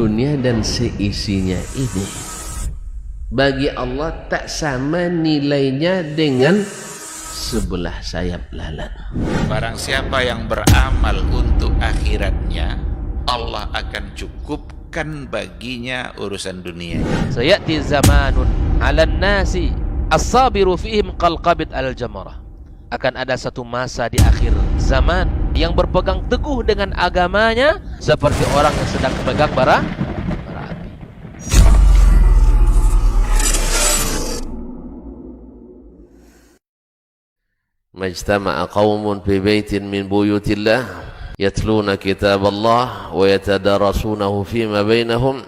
dunia dan seisinya ini bagi Allah tak sama nilainya dengan sebelah sayap lalat. Barang siapa yang beramal untuk akhiratnya, Allah akan cukupkan baginya urusan dunia. Sayati zamanun 'alan nasi as-sabiru fihim qalqabit al-jamarah. Akan ada satu masa di akhir zaman yang berpegang teguh dengan agamanya seperti orang yang sedang pegang bara api. Majtama'a qaumun fi baitin min buyutillah yatluna kitaballah wa yatadarasunahu fima bainahum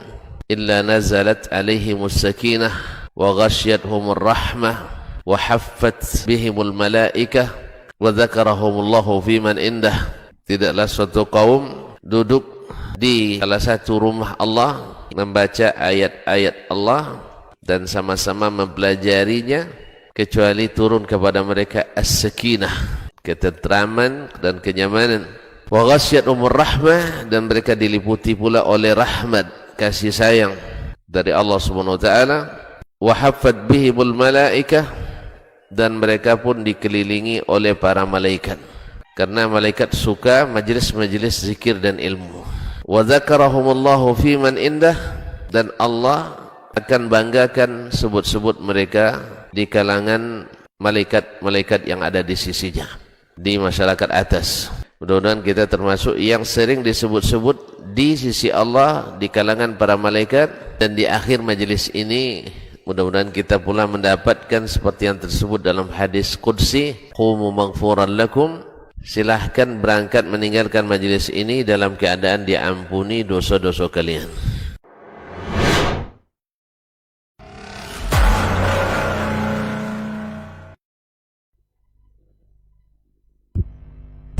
illa nazalat alaihimus sakinah wa ghasyiyatuhumur rahmah wa haffat bihimul malaikah wa dzakarahumullahu fiman indah. Tidaklah suatu kaum duduk di salah satu rumah Allah membaca ayat-ayat Allah dan sama-sama mempelajarinya kecuali turun kepada mereka as-sakinah, ketentraman dan kenyamanan, wa ghasyiyatuhumur rahmah, dan mereka diliputi pula oleh rahmat, kasih sayang dari Allah Subhanahu wa taala, wa haffat bihimul malaikah, dan mereka pun dikelilingi oleh para malaikat karena malaikat suka majlis-majlis zikir dan ilmu. Wa dzakarahumullahu fiman indah, dan Allah akan banggakan sebut-sebut mereka di kalangan malaikat-malaikat yang ada di sisinya di masyarakat atas. Mudah-mudahan kita termasuk yang sering disebut-sebut di sisi Allah di kalangan para malaikat, dan di akhir majlis ini mudah-mudahan kita pula mendapatkan seperti yang tersebut dalam hadis qudsi, qumu maghfuran lakum, silahkan berangkat meninggalkan majlis ini dalam keadaan diampuni dosa-dosa kalian.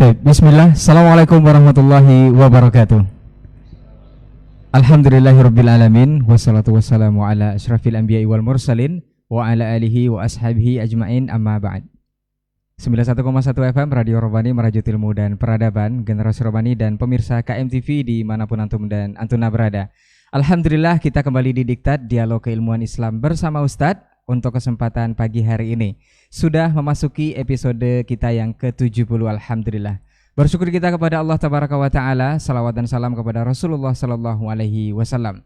Bismillah, Assalamualaikum warahmatullahi wabarakatuh. Alhamdulillahirabbil alamin, wassalatu wassalamu ala asyrafil anbiya'i wal mursalin wa ala alihi wa ashabihi ajmain, amma ba'd. 91,1 FM Radio Robani, merajut ilmu dan peradaban, generasi Robani dan pemirsa KMTV dimanapun antum dan antuna berada. Alhamdulillah kita kembali di Diktat Dialog Keilmuan Islam bersama Ustadz untuk kesempatan pagi hari ini. Sudah memasuki episode kita yang ke-70, alhamdulillah. Bersyukur kita kepada Allah Tabaraka wa Ta'ala, salawat dan salam kepada Rasulullah Sallallahu Alaihi Wasallam.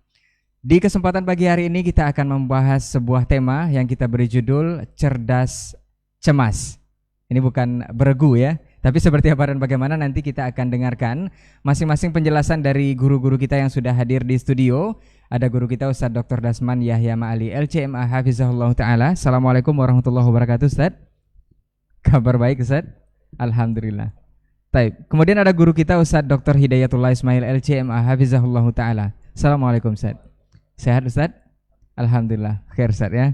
Di kesempatan pagi hari ini kita akan membahas sebuah tema yang kita beri judul Cerdas Cemas. Ini bukan beregu ya, tapi seperti apa dan bagaimana nanti kita akan dengarkan masing-masing penjelasan dari guru-guru kita yang sudah hadir di studio. Ada guru kita Ustadz Dr. Dasman Yahya Ma'ali LCMA Hafizahullah Ta'ala. Assalamualaikum warahmatullahi wabarakatuh Ustadz. Kabar baik Ustadz? Alhamdulillah. Baik. Kemudian ada guru kita Ustadz Dr. Hidayatullah Ismail LCMA Hafizahullah Ta'ala. Assalamualaikum Ustadz. Sehat Ustadz? Alhamdulillah. Khair Ustadz ya.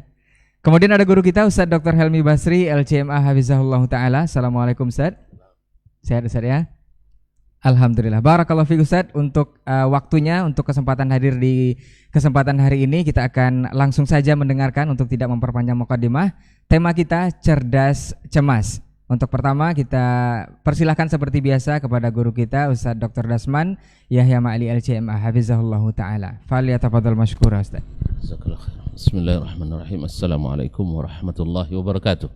Kemudian ada guru kita Ustadz Dr. Helmi Basri LCMA Hafizahullah Ta'ala. Assalamualaikum Ustadz. Sehat Ustadz ya. Alhamdulillah. Barakallahu fiik Ustadz untuk waktunya, untuk kesempatan hadir di kesempatan hari ini. Kita akan langsung saja mendengarkan untuk tidak memperpanjang muqaddimah. Tema kita cerdas cemas. Untuk pertama kita persilahkan seperti biasa kepada guru kita Ustadz Dr. Dasman Yahya Ma'ali LCMA Hafizahullah Ta'ala. Falyatafadhal mashkura Ustadz. Bismillahirrahmanirrahim. Assalamualaikum warahmatullahi wabarakatuh.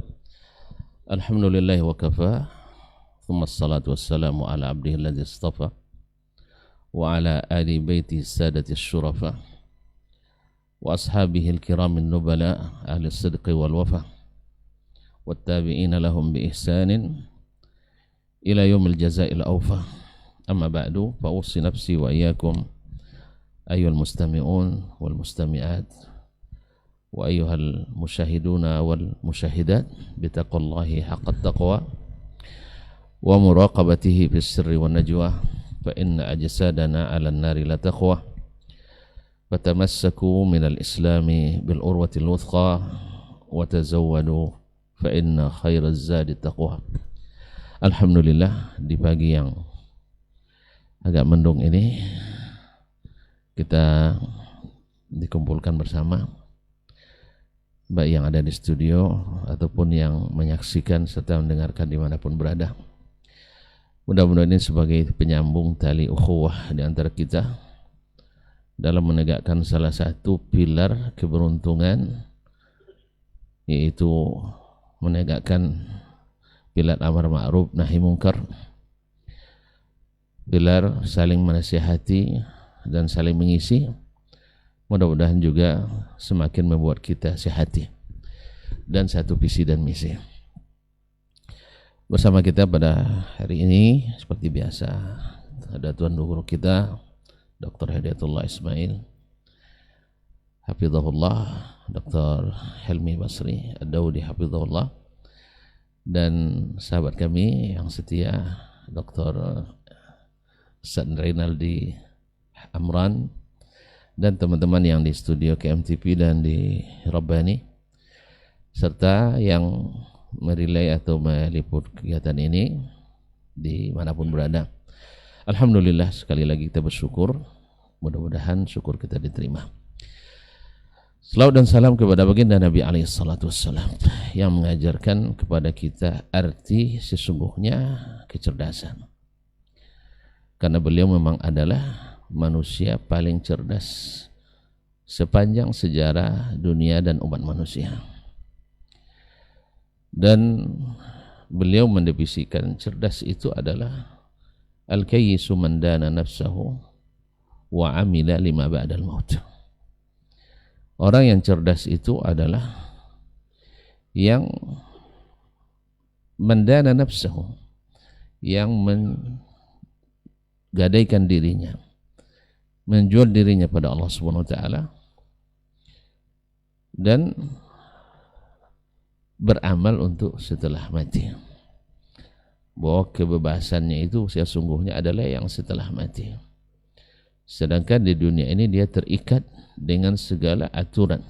Alhamdulillah wa kafa. Thumma assalatu wassalamu ala abdihi alladhi istafa wa ala ali baiti sadati syurafa wa ashabihi al-kiramin nubala ahli sidqi wal wafa والتابعين لهم بإحسان إلى يوم الجزاء الأوفى. أما بعد فأوصي نفسي وإياكم أيها المستمعون والمستمعات وأيها المشاهدون والمشاهدات بتقوى الله حق التقوى ومراقبته في السر والنجوى فإن أجسادنا على النار لا تقوى فتمسكوا من الإسلام بالعروة الوثقى وتزودوا fa inna khairaz zadi taqwa. Alhamdulillah, di pagi yang agak mendung ini kita dikumpulkan bersama, baik yang ada di studio ataupun yang menyaksikan serta mendengarkan dimanapun berada. Mudah-mudahan ini sebagai penyambung tali ukhuwah di antara kita, dalam menegakkan salah satu pilar keberuntungan, yaitu menegakkan pilar amar ma'ruf nahi mungkar, pilar saling menasihati dan saling mengisi. Mudah-mudahan juga semakin membuat kita sehati dan satu visi dan misi. Bersama kita pada hari ini seperti biasa ada tuan guru kita Dr. Hidayatullah Ismail Hafizahullah, Dr. Helmi Basri Ad-Daudi Hafizahullah, dan sahabat kami yang setia Dr. Ustaz Rinaldi Amran, dan teman-teman yang di studio KMTP dan di Rabbani, serta yang merilai atau meliput kegiatan ini di manapun berada. Alhamdulillah, sekali lagi kita bersyukur. Mudah-mudahan syukur kita diterima. Salawat dan salam kepada baginda Nabi SAW yang mengajarkan kepada kita arti sesungguhnya kecerdasan. Karena beliau memang adalah manusia paling cerdas sepanjang sejarah dunia dan umat manusia. Dan beliau mendefinisikan cerdas itu adalah al-kayyisu man dana nafsahu wa amila lima ba'dal maut. Orang yang cerdas itu adalah yang mendana nafsahu, yang menggadaikan dirinya, menjual dirinya pada Allah Subhanahu wa taala, dan beramal untuk setelah mati. Bahwa kebebasannya itu sesungguhnya adalah yang setelah mati. Sedangkan di dunia ini dia terikat dengan segala aturan,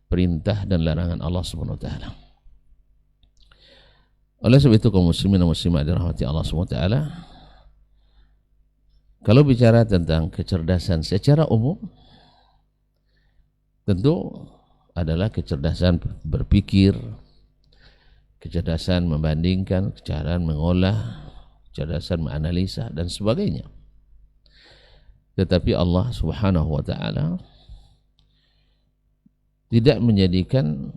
perintah dan larangan Allah Subhanahu wa taala. Oleh sebab itu kaum muslimin dan muslimat dirahmati Allah Subhanahu wa taala, kalau bicara tentang kecerdasan secara umum, tentu adalah kecerdasan berpikir, kecerdasan membandingkan, kecerdasan mengolah, kecerdasan menganalisa dan sebagainya. Tetapi Allah Subhanahu wa taala tidak menjadikan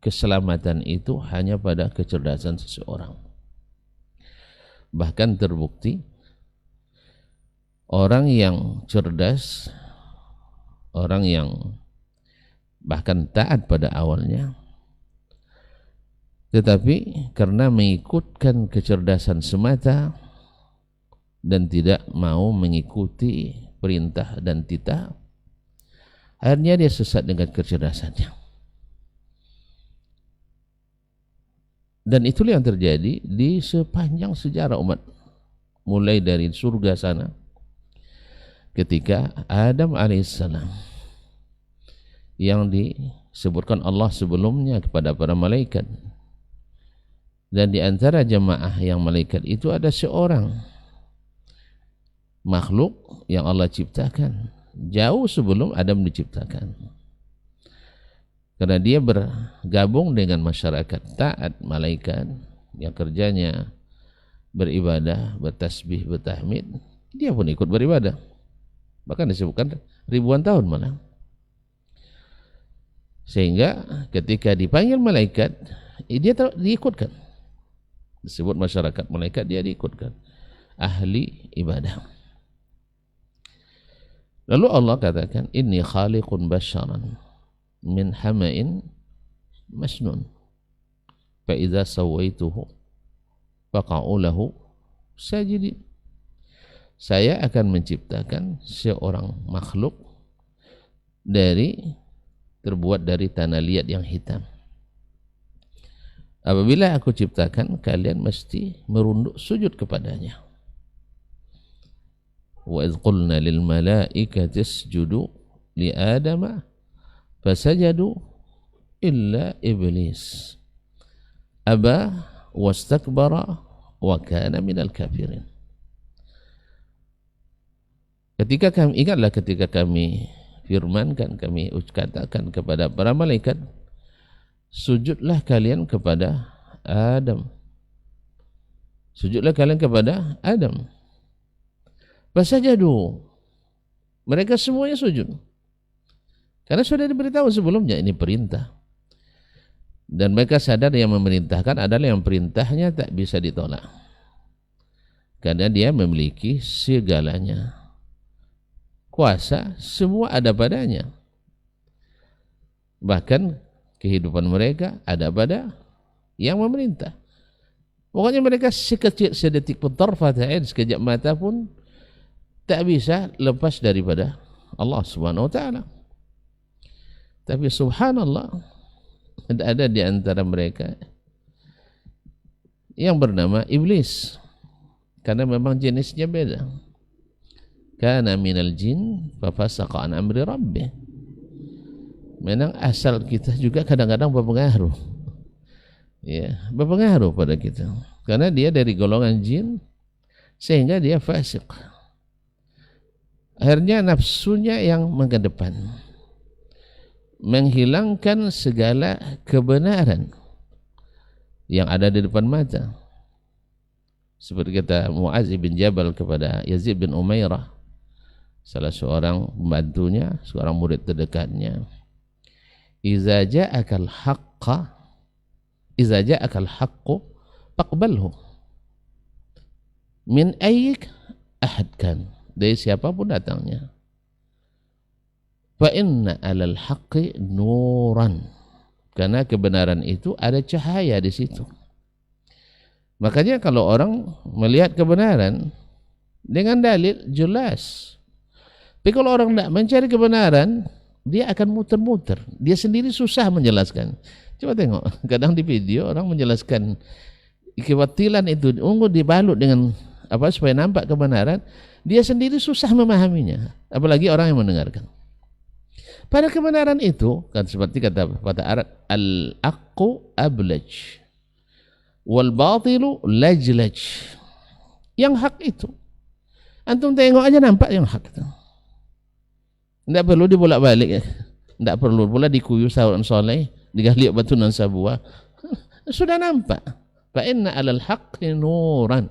keselamatan itu hanya pada kecerdasan seseorang. Bahkan terbukti orang yang cerdas, orang yang bahkan taat pada awalnya, tetapi karena mengikutkan kecerdasan semata dan tidak mau mengikuti perintah dan titah, akhirnya dia sesat dengan kecerdasannya. Dan itulah yang terjadi di sepanjang sejarah umat, mulai dari surga sana ketika Adam alaihissalam yang disebutkan Allah sebelumnya kepada para malaikat, dan di antara jemaah yang malaikat itu ada seorang makhluk yang Allah ciptakan jauh sebelum Adam diciptakan, karena dia bergabung dengan masyarakat taat malaikat yang kerjanya beribadah, bertasbih, bertahmid. Dia pun ikut beribadah, bahkan disebutkan ribuan tahun malah. Sehingga ketika dipanggil malaikat, dia diikutkan. Disebut masyarakat malaikat, dia diikutkan. Ahli ibadah. Lalu Allah katakan, inni khaliqun basyaran min hama'in masnun. Fa idza sawaituhu faqa'u lahu sajidin. Saya akan menciptakan seorang makhluk terbuat dari tanah liat yang hitam. Apabila aku ciptakan, kalian mesti merunduk sujud kepadanya. Wa idh qulna lil malaikati isjudu li adama fasajadu illa iblis aba wastakbara wa kana minal kafirin. Ingatlah ketika kami firmankan, kami katakan kepada para malaikat, sujudlah kalian kepada Adam. Sujudlah kalian kepada Adam. Fasajadu. Mereka semuanya sujud. Karena sudah diberitahu sebelumnya ini perintah. Dan mereka sadar yang memerintahkan adalah yang perintahnya tak bisa ditolak. Karena dia memiliki segalanya. Kuasa semua ada padanya. Bahkan kehidupan mereka ada pada yang memerintah. Pokoknya mereka sekecil sedetik pun, tarfat ain, sekejap mata pun tak bisa lepas daripada Allah Subhanahu wa taala. Tapi subhanallah, ada di antara mereka yang bernama iblis. Karena memang jenisnya beda. Kana minal jin fa fasaqa an amri rabbih. Memang asal kita juga kadang-kadang berpengaruh. Ya, berpengaruh pada kita. Karena dia dari golongan jin sehingga dia fasik. Akhirnya nafsunya yang mengedepan. Menghilangkan segala kebenaran yang ada di depan mata. Seperti kata Muaz bin Jabal kepada Yazid bin Umairah, salah seorang pembantunya, seorang murid terdekatnya. Iza ja'akal haqqu faqbalhu min ayyik ahadkan, dari siapapun datangnya. Fa inna alal haqqi nuran, karena kebenaran itu ada cahaya di situ. Makanya kalau orang melihat kebenaran dengan dalil jelas. Tapi kalau orang tidak mencari kebenaran, dia akan muter-muter. Dia sendiri susah menjelaskan. Coba tengok, kadang di video orang menjelaskan kebatilan itu, dibalut dengan apa supaya nampak kebenaran, dia sendiri susah memahaminya, apalagi orang yang mendengarkan. Pada kebenaran itu, kan seperti kata Arab, al-aqqu ablaj wal batilu lajlaj. Yang hak itu antum tengok aja nampak yang hak itu. Tidak perlu dibolak-balik, tidak perlu pula dikuyuh sahur soleh, digali batu nan sabuah. Sudah nampak. Fa inna alal haqqi nuran.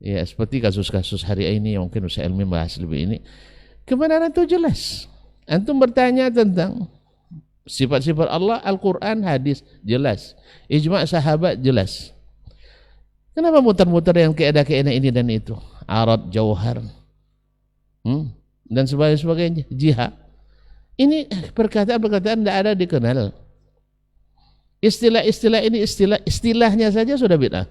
Ya, seperti kasus-kasus hari ini yang mungkin Ustaz Elmi bahas lebih ini. Kebenaran itu jelas. Antum bertanya tentang sifat-sifat Allah, Al-Quran, hadis, jelas. Ijma' sahabat, jelas. Kenapa muter-muter yang keada-keada ini dan itu? Arad, jauhar, dan sebagainya, jihad. Ini perkataan-perkataan tidak ada dikenal. Istilah-istilah ini istilahnya saja sudah bid'ah.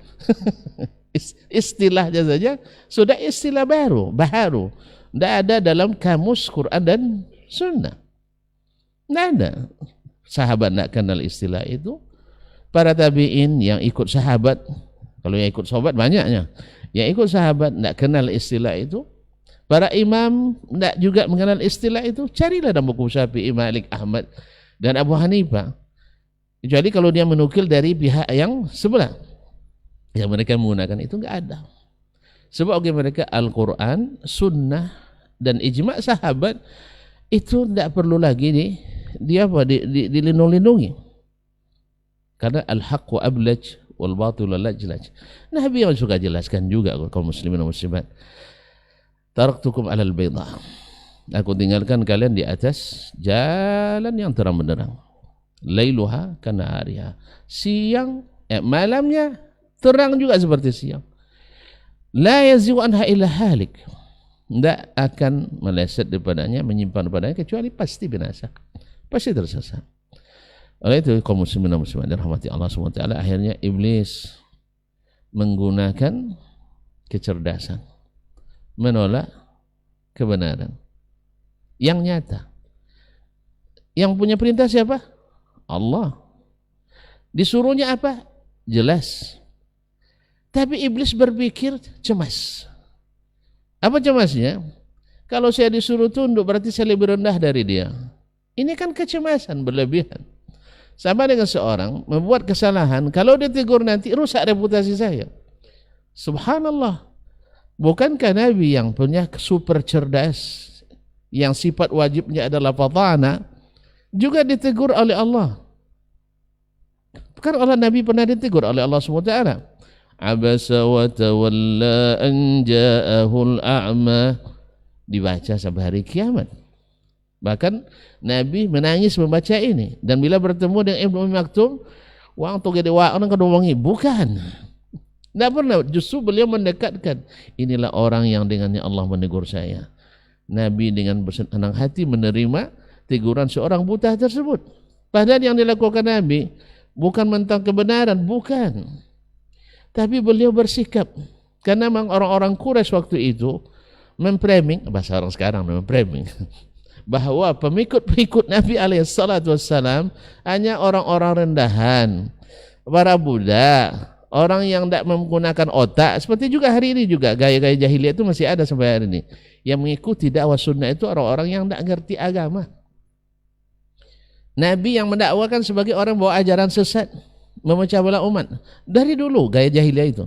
Istilahnya saja sudah istilah baru. Tidak ada dalam kamus Quran dan Sunnah. Tidak ada. Sahabat tidak kenal istilah itu. Para tabi'in yang ikut sahabat, kalau yang ikut sahabat banyaknya, yang ikut sahabat tidak kenal istilah itu. Para imam tidak juga mengenal istilah itu. Carilah dalam buku Syafi'i, Malik, Ahmad dan Abu Hanifah. Kecuali kalau dia menukil dari pihak yang sebelah, yang mereka menggunakan itu enggak ada. Sebab bagi mereka Al-Quran, Sunnah dan ijma' sahabat itu tidak perlu lagi dilindungi. Karena al-haqqu ablaj wal batilu lajlaj. Nabi yang suka jelaskan juga kaum muslimin dan muslimat. Taraktukum alal bayda. Aku tinggalkan kalian di atas jalan yang terang benderang. Lailuha kanahariha. Siang, malamnya terang juga seperti siang. La yazighu anha illa halik. Tidak akan meleset daripadanya, menyimpan padanya, kecuali pasti binasa, pasti tersesat. Oleh itu kaum muslimin dan muslimat dirahmati Allah SWT, akhirnya iblis menggunakan kecerdasan menolak kebenaran yang nyata. Yang punya perintah siapa? Allah. Disuruhnya apa? Jelas. Tapi iblis berpikir cemas. Apa cemasnya? Kalau saya disuruh tunduk berarti saya lebih rendah dari dia. Ini kan kecemasan berlebihan. Sama dengan seorang membuat kesalahan, kalau ditegur nanti rusak reputasi saya. Subhanallah. Bukankah Nabi yang punya super cerdas, yang sifat wajibnya adalah fatana, juga ditegur oleh Allah? Kan Allah Nabi pernah ditegur oleh Allah SWT. Abasa wa tawalla an ja'ahul a'ma dibaca sampai hari kiamat. Bahkan Nabi menangis membaca ini, dan bila bertemu dengan Ibnu Ummi Maktum, wang tu gede orang kedowangi, bukan. Tidak pernah, justru beliau mendekatkan, inilah orang yang dengannya Allah menegur saya. Nabi dengan bersenang hati menerima teguran seorang buta tersebut. Padahal yang dilakukan Nabi bukan mentang kebenaran, bukan. Tapi beliau bersikap, karena memang orang-orang Quraisy waktu itu memframing, bahasa orang sekarang memframing, bahwa pengikut-pengikut Nabi SAW hanya orang-orang rendahan, para budak, orang yang tidak menggunakan otak. Seperti juga hari ini juga gaya-gaya jahiliyah itu masih ada sampai hari ini. Yang mengikuti dakwah sunnah itu orang-orang yang tidak ngerti agama. Nabi yang mendakwakan sebagai orang bawa ajaran sesat, memecah belah umat. Dari dulu gaya jahiliyah itu.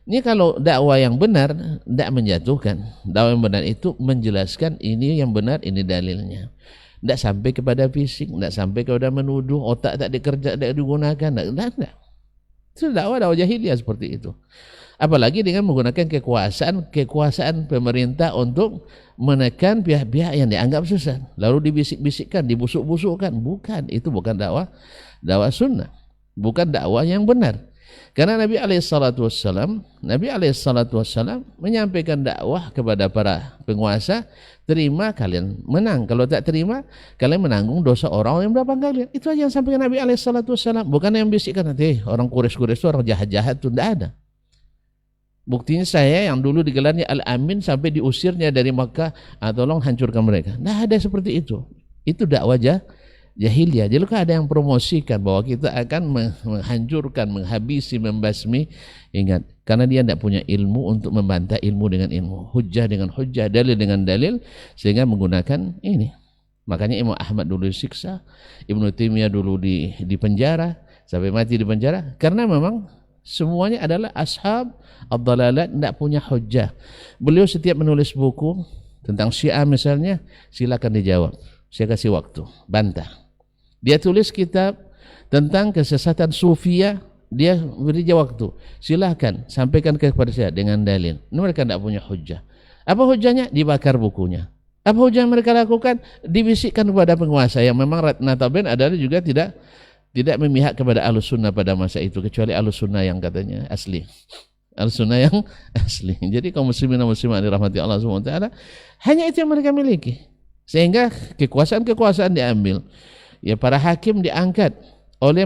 Ini kalau dakwah yang benar tidak menjatuhkan. Dakwah yang benar itu menjelaskan ini yang benar, ini dalilnya. Tidak sampai kepada fisik, tidak sampai kepada menuduh, otak tak dikerja, tidak digunakan, tidak. Itu dakwah jahiliyah seperti itu. Apalagi dengan menggunakan kekuasaan pemerintah untuk menekan pihak-pihak yang dianggap sesat. Lalu dibisik-bisikkan, dibusuk-busukkan. Bukan, itu bukan dakwah sunnah. Bukan dakwah yang benar. Karena Nabi SAW menyampaikan dakwah kepada para penguasa, terima kalian menang, kalau tak terima kalian menanggung dosa orang yang belakang kalian. Itu aja yang sampaikan Nabi SAW. Bukan yang bisikkan nanti orang Quraisy itu orang jahat-jahat itu, tidak ada. Buktinya saya yang dulu digelarnya Al-Amin sampai diusirnya dari Makkah, tolong hancurkan mereka. Tidak ada seperti itu. Itu dakwah jahiliyah. Jadi kalau ada yang promosikan bahwa kita akan menghancurkan, menghabisi, membasmi, ingat, karena dia tidak punya ilmu untuk membantah ilmu dengan ilmu, hujjah dengan hujjah, dalil dengan dalil, sehingga menggunakan ini. Makanya Imam Ahmad dulu disiksa, Ibnu Taimiyah dulu di penjara sampai mati di penjara, karena memang semuanya adalah ashab ad-dhalalat, tidak punya hujjah. Beliau setiap menulis buku tentang Syiah misalnya, silakan dijawab, saya kasih waktu, bantah. Dia tulis kitab tentang kesesatan Sufiyah, dia beri waktu, silahkan sampaikan kepada saya dengan dalil. Mereka tidak punya hujjah. Apa hujjahnya? Dibakar bukunya. Apa hujjah yang mereka lakukan? Dibisikkan kepada penguasa yang memang notabene adalah juga tidak memihak kepada Ahlus Sunnah pada masa itu, kecuali Ahlus Sunnah yang katanya asli. Ahlus Sunnah yang asli. Jadi kaum muslimin dan muslimat dirahmati Allah SWT, hanya itu yang mereka miliki. Sehingga kekuasaan diambil. Ya, para hakim diangkat oleh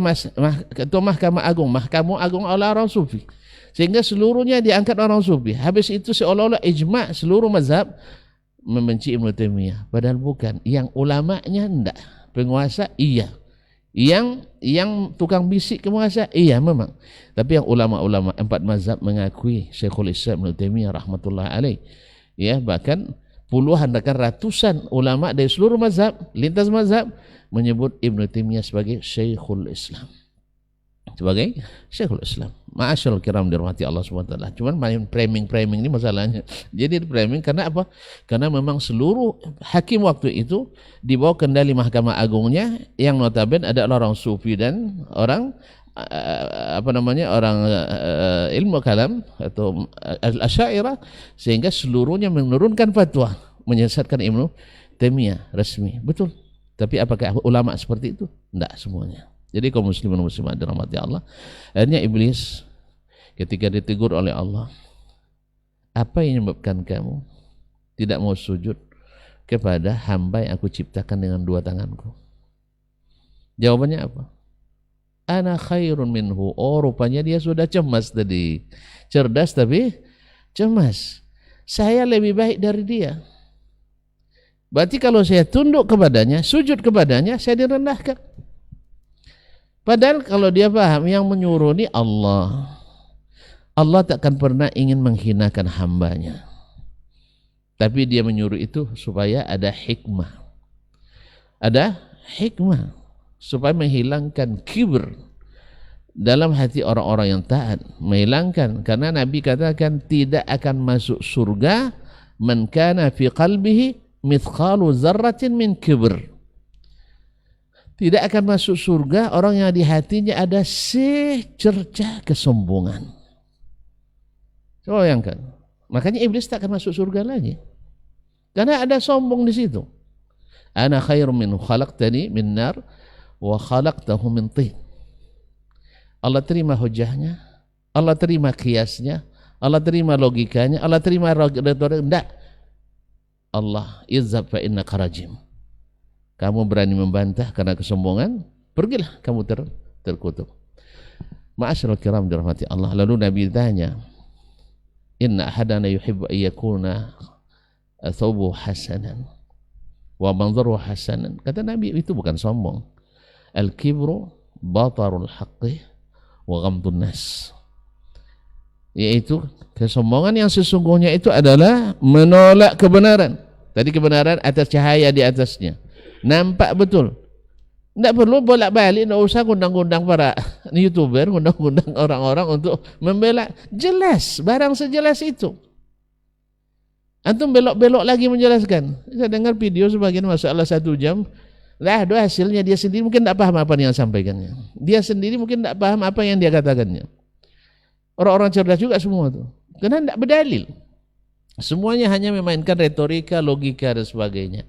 ketua Mahkamah Agung oleh orang Sufi, sehingga seluruhnya diangkat orang Sufi. Habis itu seolah-olah ijma' seluruh mazhab membenci Ibnu Taimiyah, padahal bukan. Yang ulamanya enggak, penguasa iya, yang tukang bisik penguasa iya memang, tapi yang ulama-ulama 4 mazhab mengakui Syekhul Islam Ibnu Taimiyah rahmatullah alaih. Ya, bahkan puluhan bahkan ratusan ulama dari seluruh mazhab, lintas mazhab, menyebut Ibnu Taimiyah sebagai Syekhul Islam. Sebagai Syekhul Islam. Ma'asyarul kiram dirahmati Allah SWT. Cuman main framing ini masalahnya. Jadi framing karena apa? Karena memang seluruh hakim waktu itu di bawah kendali Mahkamah Agungnya, yang notabene adalah orang Sufi dan orang orang ilmu kalam atau al-Asy'ariyah, sehingga seluruhnya menurunkan fatwa menyesatkan Ibnu Taimiyah resmi. Betul. Tapi apakah ulama seperti itu? Tidak semuanya. Jadi kaum muslimin dan muslimat dirahmati Allah, akhirnya iblis ketika ditegur oleh Allah, apa yang menyebabkan kamu tidak mau sujud kepada hamba yang aku ciptakan dengan 2 tanganku? Jawabannya apa? Ana khairun minhu. Oh, rupanya dia sudah cemas tadi. Cerdas tapi cemas. Saya lebih baik dari dia. Berarti kalau saya tunduk kepadanya, sujud kepadanya, saya direndahkan. Padahal kalau dia paham yang menyuruh ini Allah. Allah takkan pernah ingin menghinakan hambanya. Tapi dia menyuruh itu supaya ada hikmah. Ada hikmah. Supaya menghilangkan kibr dalam hati orang-orang yang taat. Menghilangkan. Karena Nabi katakan tidak akan masuk surga man kana fi qalbihi mithqalu zarratin min kibr. Tidak akan masuk surga orang yang di hatinya ada secercah kesombongan. Coba bayangkan. Makanya iblis tak akan masuk surga lagi. Karena ada sombong di situ. Ana khairum minhu khalaqtani min nar wa khalaqtahu min tin. Allah terima hujahnya, Allah terima kiasnya, Allah terima logikanya, Allah terima retorika. Enggak. Allah izhab fa innaka rajim. Kamu berani membantah karena kesombongan, pergilah kamu terkutuk. Ma'asyiral kiram dirahmati Allah. Lalu Nabi tanya, inna ahadana yuhibbu ayyakuna thawbuhu hasanan wa manzaruhu hasanan. Kata Nabi, itu bukan sombong. Al-kibru batarul haqqi wa ghamdun nas. Yaitu kesombongan yang sesungguhnya itu adalah menolak kebenaran. Tadi kebenaran atas cahaya di atasnya. Nampak betul. Tidak perlu bolak-balik, tidak usah undang-undang para YouTuber, undang-undang orang-orang untuk membela. Jelas, barang sejelas itu. Antum belok-belok lagi menjelaskan. Saya dengar video sebagian masalah 1 jam. Lah, itu hasilnya dia sendiri mungkin tidak paham apa yang sampaikannya. Dia sendiri mungkin tidak paham apa yang dia katakannya. Orang-orang cerdas juga semua itu. Karena tidak berdalil. Semuanya hanya memainkan retorika, logika dan sebagainya.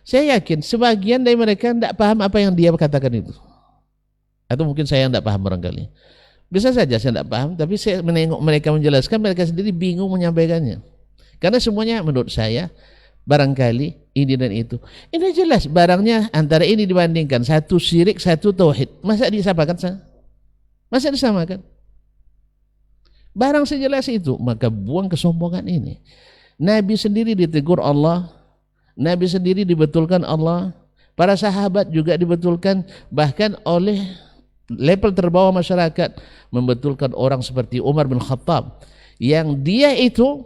Saya yakin sebagian dari mereka tidak paham apa yang dia katakan itu. Atau mungkin saya yang tidak paham barangkali. Bisa saja saya tidak paham, tapi saya menengok mereka menjelaskan, mereka sendiri bingung menyampaikannya. Karena semuanya menurut saya barangkali ini dan itu. Ini jelas barangnya antara ini dibandingkan. Satu syirik, satu tauhid. Masa disamakan? Masa disamakan? Barang sejelas itu, maka buang kesombongan ini. Nabi sendiri ditegur Allah, Nabi sendiri dibetulkan Allah, para sahabat juga dibetulkan, bahkan oleh level terbawah masyarakat membetulkan orang seperti Umar bin Khattab yang dia itu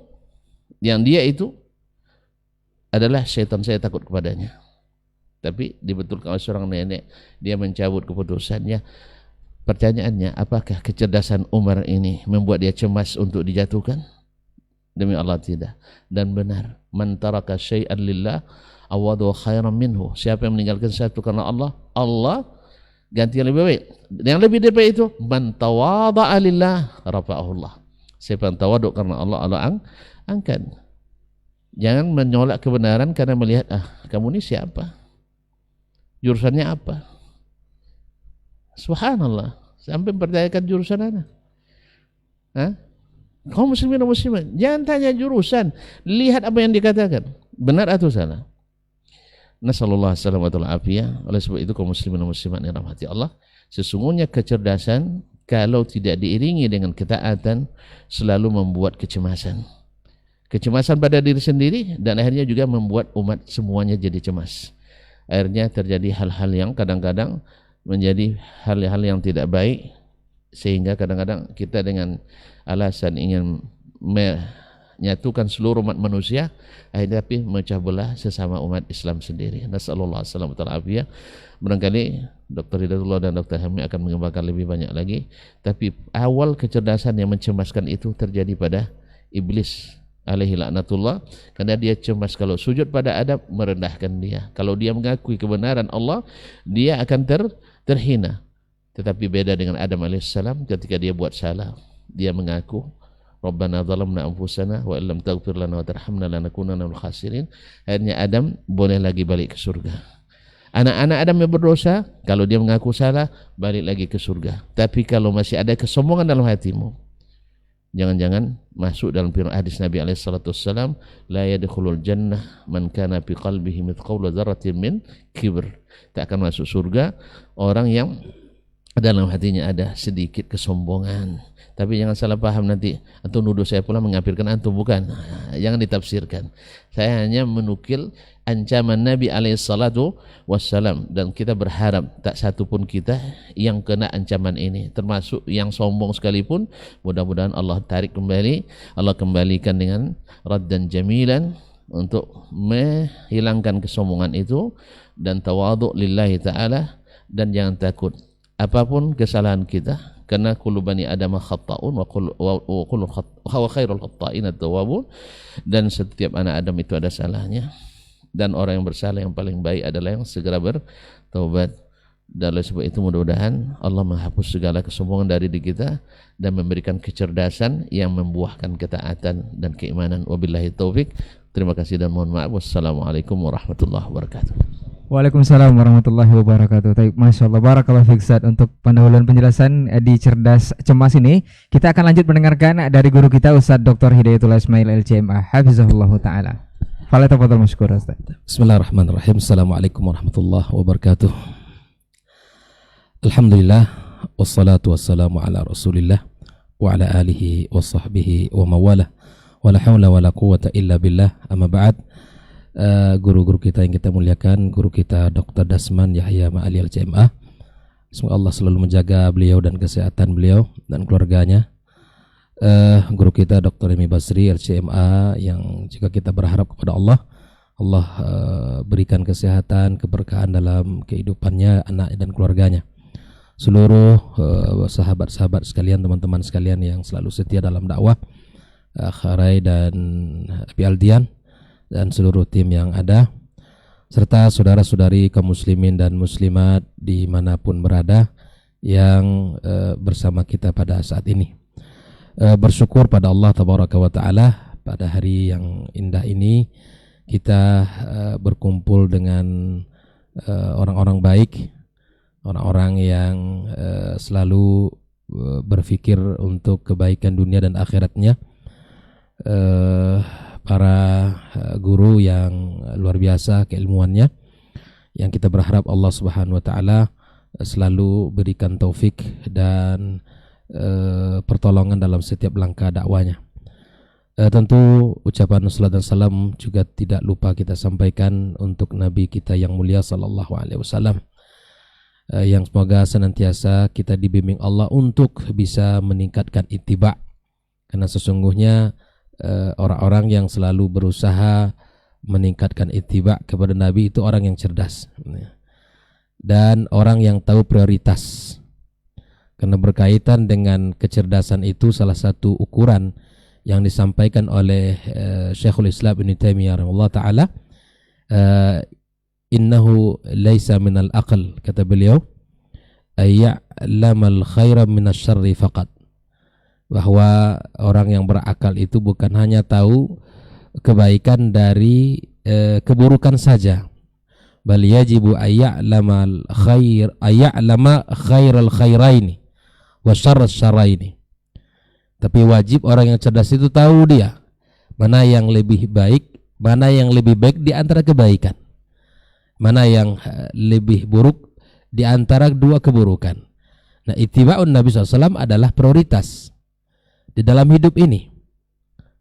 adalah syaitan, saya takut kepadanya. Tapi dibetulkan oleh seorang nenek, dia mencabut keputusannya. Pertanyaannya, apakah kecerdasan Umar ini membuat dia cemas untuk dijatuhkan? Demi Allah tidak. Dan benar, man taraka syai'an lillah awadu khairan minhu. Siapa yang meninggalkan satu karena Allah, Allah ganti yang lebih baik. Yang lebih baik itu, man tawadha'a lillah rafa'ahu Allah. Siapa yang tawaduk karena Allah, Allah angkat. Jangan menolak kebenaran karena melihat, kamu ini siapa? Jurusannya apa? Subhanallah, sampai mempertanyakan jurusan Anda. Kaum muslimin dan muslimat, jangan tanya jurusan, lihat apa yang dikatakan, benar atau salah. Nasallallahu alaihi wasallam. Oleh sebab itu kaum muslimin dan muslimat yang dirahmati Allah, sesungguhnya kecerdasan kalau tidak diiringi dengan ketaatan selalu membuat kecemasan. Kecemasan pada diri sendiri dan akhirnya juga membuat umat semuanya jadi cemas. Akhirnya terjadi hal-hal yang kadang-kadang menjadi hal-hal yang tidak baik, sehingga kadang-kadang kita dengan alasan ingin menyatukan seluruh umat manusia, akhirnya tapi memecah belah sesama umat Islam sendiri. Nasallallahu alaihi wasallam. Barangkali Dr. Hidayatullah dan Dr. Hamid akan mengembangkan lebih banyak lagi, tapi awal kecerdasan yang mencemaskan itu terjadi pada iblis alaihi laknatullah, karena dia cemas kalau sujud pada Adam merendahkan dia, kalau dia mengakui kebenaran Allah dia akan terhina. Tetapi beda dengan Adam alaihissalam, ketika dia buat salah dia mengaku Rabbana zalamna anfusana wa illam taghfir lana wa tarhamna lanakunanna minal khasirin. Akhirnya Adam boleh lagi balik ke surga. Anak-anak Adam yang berdosa, kalau dia mengaku salah balik lagi ke surga. Tapi kalau masih ada kesombongan dalam hatimu, jangan-jangan masuk dalam firman hadis Nabi alaihissalam, la yadkhulul jannah man kana fi qalbihi mithqalu dzarratin min kibr. Tak akan masuk surga orang yang dalam hatinya ada sedikit kesombongan. Tapi jangan salah paham nanti antum nuduh saya pula mengkafirkan antum, bukan. Jangan ditafsirkan. Saya hanya menukil ancaman Nabi alaihissalatu wassalam, dan kita berharap tak satu pun kita yang kena ancaman ini, termasuk yang sombong sekalipun. Mudah-mudahan Allah tarik kembali, Allah kembalikan dengan raddan jamilan untuk menghilangkan kesombongan itu dan tawadhu lillahi ta'ala. Dan jangan takut apapun kesalahan kita, karena kullu bani adama khata'un wa khairul khata'in at-tawwabun. Dan setiap anak Adam itu ada salahnya, dan orang yang bersalah yang paling baik adalah yang segera bertaubat. Dan oleh sebab itu mudah-mudahan Allah menghapus segala kesombongan dari diri kita dan memberikan kecerdasan yang membuahkan ketaatan dan keimanan. Wabillahi taufik. Terima kasih dan mohon maaf. Wassalamualaikum warahmatullahi wabarakatuh. Waalaikumsalam warahmatullahi wabarakatuh. Masya Allah, barakallahu fiik Ustaz untuk pendahuluan penjelasan di Cerdas Cemas ini. Kita akan lanjut mendengarkan dari guru kita Ustaz Dr. Hidayatullah Ismail LCMA Hafizahullah Ta'ala. Falyatafadhal mashkur Ustaz. Bismillahirrahmanirrahim. Assalamualaikum warahmatullahi wabarakatuh. Alhamdulillah, wassalatu wassalamu ala rasulillah wa ala alihi wa sahbihi wa mawalah, wa la hawla wa la quwata illa billah, amma ba'd. Guru-guru kita yang kita muliakan, guru kita Dr. Dasman Yahya Ma'ali LCMA, semoga Allah selalu menjaga beliau dan kesehatan beliau dan keluarganya. Guru kita Dr. Emi Basri LCMA, yang juga kita berharap kepada Allah berikan kesehatan, keberkahan dalam kehidupannya, anak dan keluarganya. Seluruh sahabat-sahabat sekalian, teman-teman sekalian yang selalu setia dalam dakwah, Kharai dan Abi Aldian dan seluruh tim yang ada, serta saudara-saudari kaum muslimin dan muslimat dimanapun berada yang bersama kita pada saat ini. Bersyukur pada Allah Tabaraka wa Ta'ala, pada hari yang indah ini kita berkumpul dengan orang-orang baik, orang-orang yang selalu berpikir untuk kebaikan dunia dan akhiratnya, para guru yang luar biasa keilmuannya, yang kita berharap Allah Subhanahu wa Ta'ala selalu berikan taufik dan pertolongan dalam setiap langkah dakwanya. Tentu ucapan salawat dan salam juga tidak lupa kita sampaikan untuk Nabi kita yang mulia sallallahu alaihi wasallam, yang semoga senantiasa kita dibimbing Allah untuk bisa meningkatkan ittiba, karena sesungguhnya orang-orang yang selalu berusaha meningkatkan ittiba kepada Nabi itu orang yang cerdas dan orang yang tahu prioritas, karena berkaitan dengan kecerdasan itu salah satu ukuran yang disampaikan oleh Syekhul Islam Ibnu Taimiyah rahimahullah ta'ala, innahu laisa minal aql, kata beliau, ayya'lamal khaira minasyarri faqat, bahwa orang yang berakal itu bukan hanya tahu kebaikan dari keburukan saja, bal yajibu ayya'lama khairal khairaini wa syarras syarraini, tapi wajib orang yang cerdas itu tahu dia mana yang lebih baik, mana yang lebih baik di antara kebaikan, mana yang lebih buruk di antara dua keburukan. Nah, ittiba'un Nabi SAW adalah prioritas di dalam hidup ini,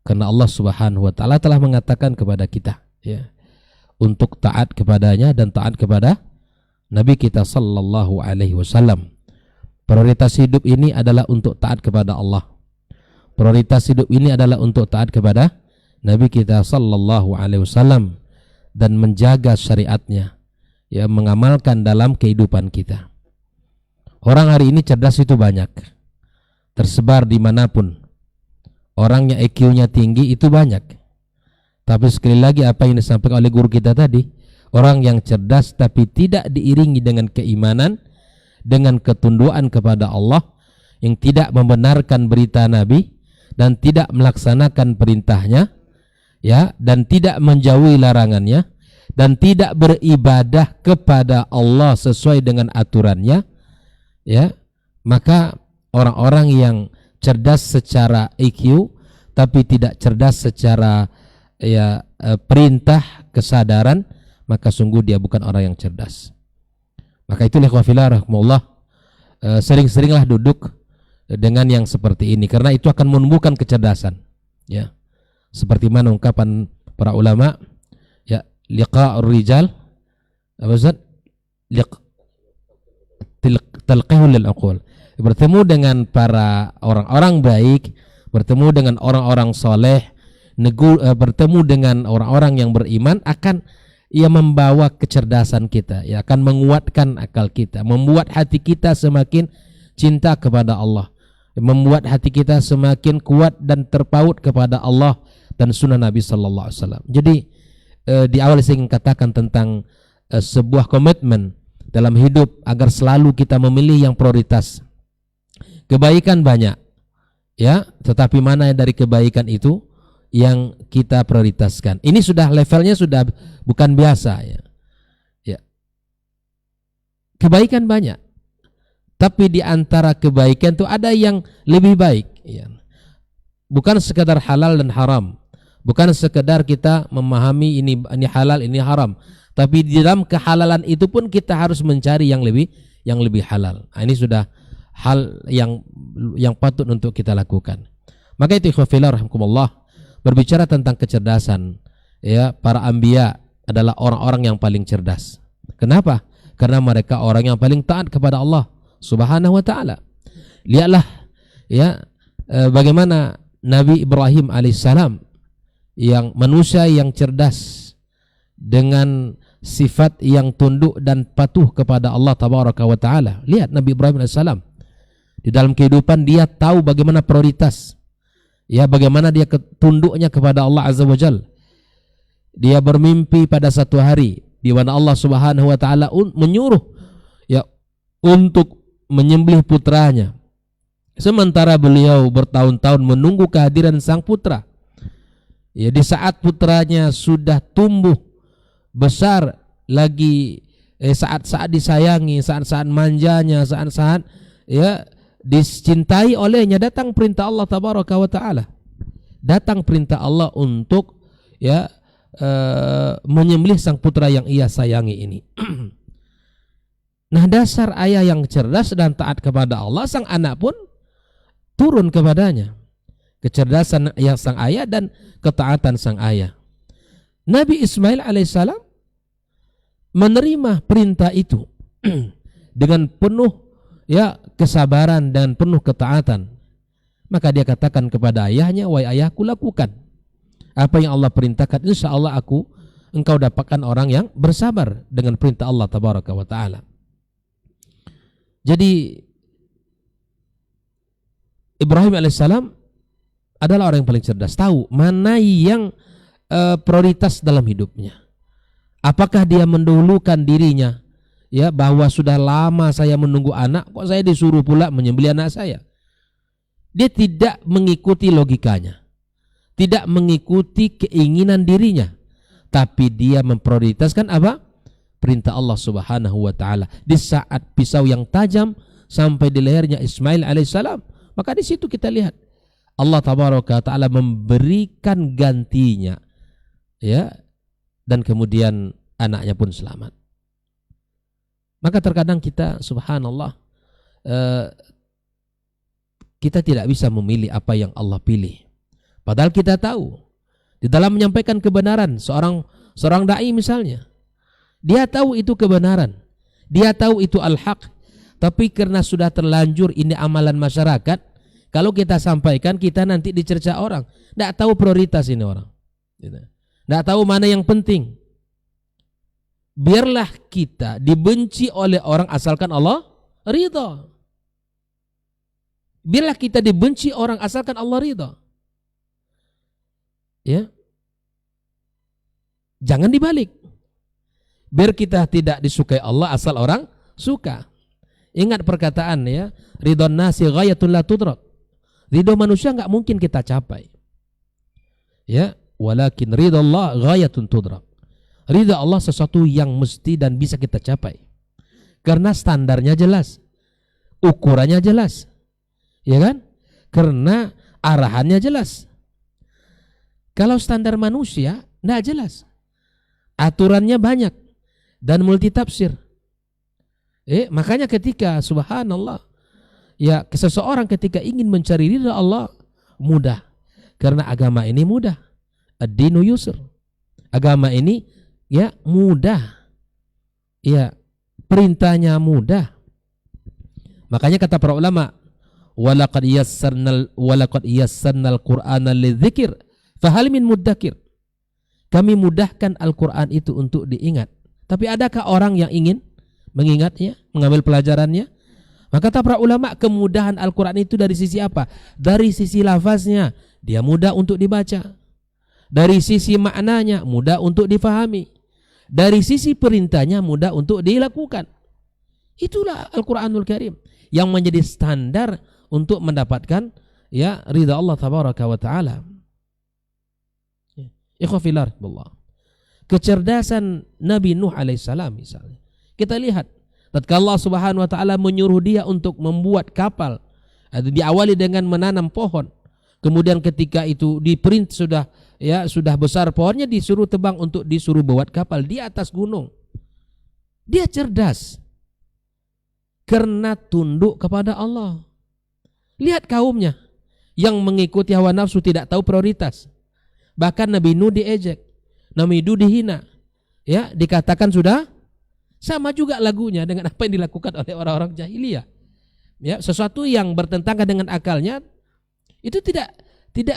karena Allah Subhanahu wa Ta'ala telah mengatakan kepada kita, ya, untuk taat kepadanya dan taat kepada Nabi kita sallallahu alaihi wasallam. Prioritas hidup ini adalah untuk taat kepada Allah. Prioritas hidup ini adalah untuk taat kepada Nabi kita sallallahu alaihi wasallam dan menjaga syariatnya, ya, mengamalkan dalam kehidupan kita. Orang hari ini cerdas itu banyak, tersebar dimanapun. Orang yang IQ-nya tinggi itu banyak. Tapi sekali lagi apa yang disampaikan oleh guru kita tadi, orang yang cerdas tapi tidak diiringi dengan keimanan, dengan ketunduan kepada Allah, yang tidak membenarkan berita Nabi dan tidak melaksanakan perintahnya, ya, dan tidak menjauhi larangannya, dan tidak beribadah kepada Allah sesuai dengan aturannya, ya, maka orang-orang yang cerdas secara IQ tapi tidak cerdas secara, ya, perintah kesadaran, maka sungguh dia bukan orang yang cerdas. Maka itulah ikhwafillah rahmatullah, sering-seringlah duduk dengan yang seperti ini, karena itu akan menumbuhkan kecerdasan, ya. Seperti mana ungkapan para ulama, ya, liqa'ur rijal, apa Ustaz? Talqihul lil uqul. Bertemu dengan para orang-orang baik, bertemu dengan orang-orang soleh, bertemu dengan orang-orang yang beriman, akan ia membawa kecerdasan kita, ya, akan menguatkan akal kita, membuat hati kita semakin cinta kepada Allah, membuat hati kita semakin kuat dan terpaut kepada Allah dan sunnah Nabi sallallahu alaihi wasallam. Jadi di awal saya ingin katakan tentang sebuah komitmen dalam hidup agar selalu kita memilih yang prioritas. Kebaikan banyak, ya, tetapi mana dari kebaikan itu yang kita prioritaskan? Ini sudah levelnya sudah bukan biasa, ya. Ya. Kebaikan banyak, tapi di antara kebaikan itu ada yang lebih baik, ya. Bukan sekedar halal dan haram, bukan sekedar kita memahami ini halal ini haram, tapi di dalam kehalalan itu pun kita harus mencari yang lebih halal. Nah, ini sudah hal yang patut untuk kita lakukan. Maka itu ikhwah fillah rahimakumullah, berbicara tentang kecerdasan, ya, para anbiya adalah orang-orang yang paling cerdas. Kenapa? Karena mereka orang yang paling taat kepada Allah Subhanahu wa taala. Lihatlah, ya, bagaimana Nabi Ibrahim alaihissalam, yang manusia yang cerdas dengan sifat yang tunduk dan patuh kepada Allah tabaraka wa taala. Lihat Nabi Ibrahim alaihissalam, di dalam kehidupan dia tahu bagaimana prioritas, ya, bagaimana dia tunduknya kepada Allah azza wa jalla. Dia bermimpi pada satu hari di mana Allah Subhanahu wa taala menyuruh, ya, untuk menyembelih putranya, sementara beliau bertahun-tahun menunggu kehadiran sang putra. Ya, di saat putranya sudah tumbuh besar lagi, saat-saat disayangi, saat-saat manjanya, saat-saat, ya, dicintai olehnya, datang perintah Allah tabaraka wa taala. Datang perintah Allah untuk, ya, menyembelih sang putra yang ia sayangi ini. Nah, dasar ayah yang cerdas dan taat kepada Allah, sang anak pun turun kepadanya. Kecerdasan yang sang ayah dan ketaatan sang ayah. Nabi Ismail alaihissalam menerima perintah itu dengan penuh, ya, kesabaran dan penuh ketaatan. Maka dia katakan kepada ayahnya, wahai ayahku, lakukan apa yang Allah perintahkan, insya Allah engkau dapatkan orang yang bersabar dengan perintah Allah tabaraka wa ta'ala. Jadi Ibrahim alaihissalam adalah orang yang paling cerdas, tahu mana yang prioritas dalam hidupnya. Apakah dia mendahulukan dirinya, ya, bahwa sudah lama saya menunggu anak, kok saya disuruh pula menyembelih anak saya. Dia tidak mengikuti logikanya, tidak mengikuti keinginan dirinya, tapi dia memprioritaskan apa? Perintah Allah Subhanahu wa taala. Di saat pisau yang tajam sampai di lehernya Ismail alaihissalam, maka di situ kita lihat Allah tabaraka taala memberikan gantinya, ya, dan kemudian anaknya pun selamat. Maka terkadang kita, subhanallah, kita tidak bisa memilih apa yang Allah pilih. Padahal kita tahu di dalam menyampaikan kebenaran, seorang dai misalnya, dia tahu itu kebenaran, dia tahu itu al-haq, tapi karena sudah terlanjur ini amalan masyarakat, kalau kita sampaikan kita nanti dicerca orang, tidak tahu prioritas ini orang, tidak tahu mana yang penting. Biarlah kita dibenci oleh orang asalkan Allah ridha. Biarlah kita dibenci orang asalkan Allah ridha. Ya, jangan dibalik. Biar kita tidak disukai Allah asal orang suka. Ingat perkataan, ya, ridhon nasi ghayatun la tudrak. Ridho manusia enggak mungkin kita capai. Ya, walakin ridha Allah ghayatun tudrak. Ridha Allah sesuatu yang mesti dan bisa kita capai. Karena standarnya jelas, ukurannya jelas. Ya kan? Karena arahannya jelas. Kalau standar manusia enggak jelas. Aturannya banyak dan multitafsir. Makanya ketika subhanallah, ya, seseorang ketika ingin mencari ridha Allah mudah, karena agama ini mudah. Ad-dinu yusr. Agama ini, ya, mudah. Ya, perintahnya mudah. Makanya kata para ulama, walaqad yassarnal Qur'ana lidzikr fahal min muddakir. Kami mudahkan Al-Qur'an itu untuk diingat. Tapi adakah orang yang ingin mengingatnya, mengambil pelajarannya? Maka kata para ulama, kemudahan Al-Quran itu dari sisi apa? Dari sisi lafaznya, dia mudah untuk dibaca. Dari sisi maknanya, mudah untuk difahami. Dari sisi perintahnya, mudah untuk dilakukan. Itulah Al-Qur'anul Karim yang menjadi standar untuk mendapatkan ya ridha Allah tabaraka wa taala. Ikhwafillah, kecerdasan Nabi Nuh alaihissalam misalnya. Kita lihat tatkala Allah Subhanahu wa taala menyuruh dia untuk membuat kapal, diawali dengan menanam pohon. Kemudian ketika itu diperintah sudah besar pohonnya, disuruh tebang untuk disuruh buat kapal di atas gunung. Dia cerdas karena tunduk kepada Allah. Lihat kaumnya yang mengikuti hawa nafsu, tidak tahu prioritas. Bahkan Nabi Nuh diejek, Nabi Nuh dihina. Ya, dikatakan sudah sama juga lagunya dengan apa yang dilakukan oleh orang-orang jahiliyah. Ya, sesuatu yang bertentangan dengan akalnya itu tidak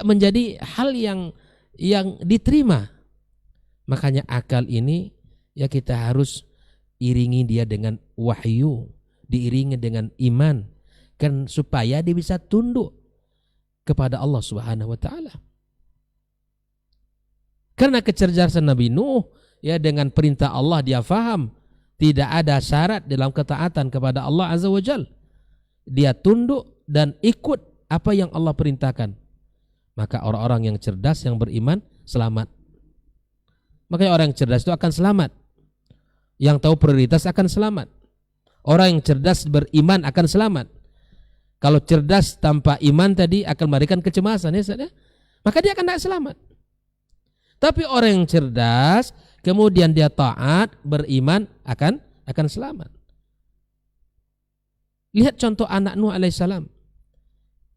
menjadi hal yang diterima. Makanya akal ini ya kita harus iringi dia dengan wahyu, diiringi dengan iman, kan supaya dia bisa tunduk kepada Allah Subhanahu wa taala. Karena kecerdasan Nabi Nuh ya dengan perintah Allah dia faham, tidak ada syarat dalam ketaatan kepada Allah Azza wa Jalla. Dia tunduk dan ikut apa yang Allah perintahkan. Maka orang-orang yang cerdas yang beriman selamat. Makanya orang yang cerdas itu akan selamat. Yang tahu prioritas akan selamat. Orang yang cerdas beriman akan selamat. Kalau cerdas tanpa iman tadi akan memberikan kecemasan ya. Maka dia akan tidak selamat. Tapi orang yang cerdas kemudian dia taat, beriman akan selamat. Lihat contoh anak Nuh alaihissalam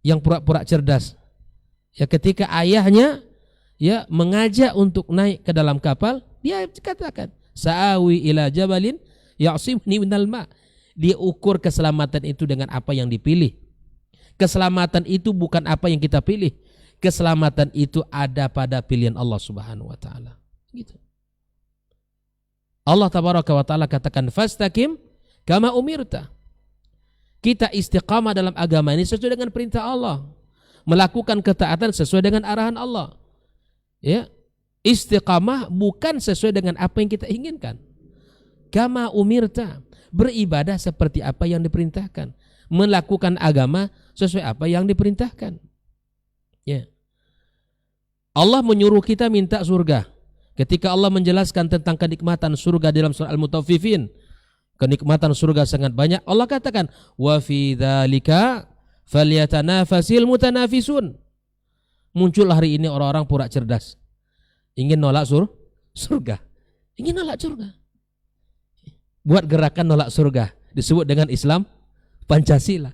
yang pura-pura cerdas. Ya ketika ayahnya ya mengajak untuk naik ke dalam kapal, dia katakan, "Sa'awi ila jabalin ya'simni minal ma." Dia ukur keselamatan itu dengan apa yang dipilih. Keselamatan itu bukan apa yang kita pilih. Keselamatan itu ada pada pilihan Allah Subhanahu wa taala. Gitu. Allah tabaraka wa taala katakan, "Fastaqim kama umirta." Kita istiqamah dalam agama ini sesuai dengan perintah Allah, melakukan ketaatan sesuai dengan arahan Allah. Ya, istiqamah bukan sesuai dengan apa yang kita inginkan. Kama umirta, beribadah seperti apa yang diperintahkan, melakukan agama sesuai apa yang diperintahkan. Ya. Allah menyuruh kita minta surga. Ketika Allah menjelaskan tentang kenikmatan surga dalam surah Al-Mutaffifin, kenikmatan surga sangat banyak. Allah katakan, wa fi dzalika falyatanafasil mutanafisun. Muncul hari ini orang-orang pura cerdas, ingin nolak surga, ingin nolak surga, buat gerakan nolak surga, disebut dengan Islam Pancasila.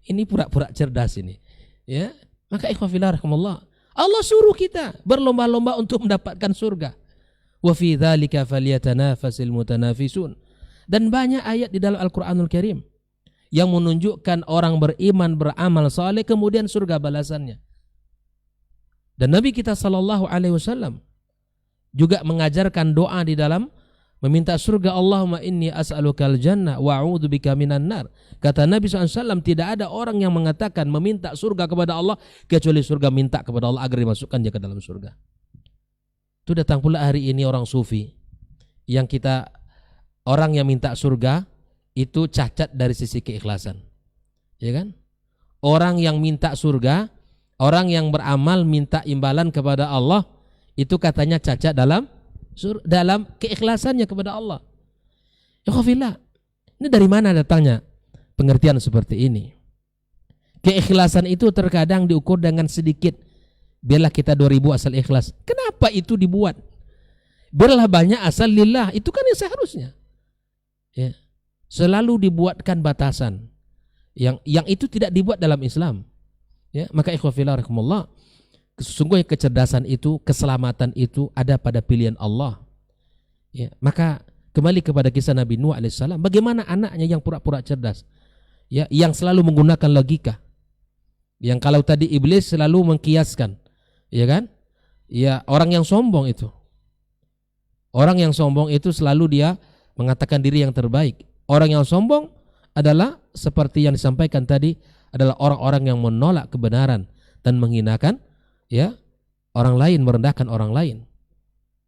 Ini pura-pura cerdas ini. Ya, maka ikhwafillah rahimakumullah, Allah suruh kita berlomba-lomba untuk mendapatkan surga. Wa fi dzalika falyatanafasil mutanafisun. Dan banyak ayat di dalam Al-Qur'anul Karim yang menunjukkan orang beriman beramal saleh kemudian surga balasannya. Dan Nabi kita sallallahu alaihi wasallam juga mengajarkan doa di dalam meminta surga. Allahumma inni as'alukal jannah wa a'udzubika minan nar. Kata Nabi SAW, tidak ada orang yang mengatakan meminta surga kepada Allah kecuali surga minta kepada Allah agar dimasukkan dia ke dalam surga. Itu datang pula hari ini orang sufi yang kita, orang yang minta surga itu cacat dari sisi keikhlasan, ya kan? Orang yang minta surga, orang yang beramal minta imbalan kepada Allah itu katanya cacat dalam keikhlasannya kepada Allah. Ya khafillah, ini dari mana datangnya pengertian seperti ini? Keikhlasan itu terkadang diukur dengan sedikit. Biarlah kita 2000 asal ikhlas. Kenapa itu dibuat? Biarlah banyak asal lillah. Itu kan yang seharusnya. Ya. Selalu dibuatkan batasan yang itu tidak dibuat dalam Islam. Ya, maka ikhwafillah rahimakumullah, sesungguhnya kecerdasan itu, keselamatan itu ada pada pilihan Allah. Ya, maka kembali kepada kisah Nabi Nuh alaihissalam, bagaimana anaknya yang pura-pura cerdas, ya, yang selalu menggunakan logika, yang kalau tadi iblis selalu mengkiaskan, ya kan, ya, orang yang sombong itu selalu dia mengatakan diri yang terbaik. Orang yang sombong adalah seperti yang disampaikan tadi, adalah orang-orang yang menolak kebenaran dan menghinakan ya orang lain, merendahkan orang lain.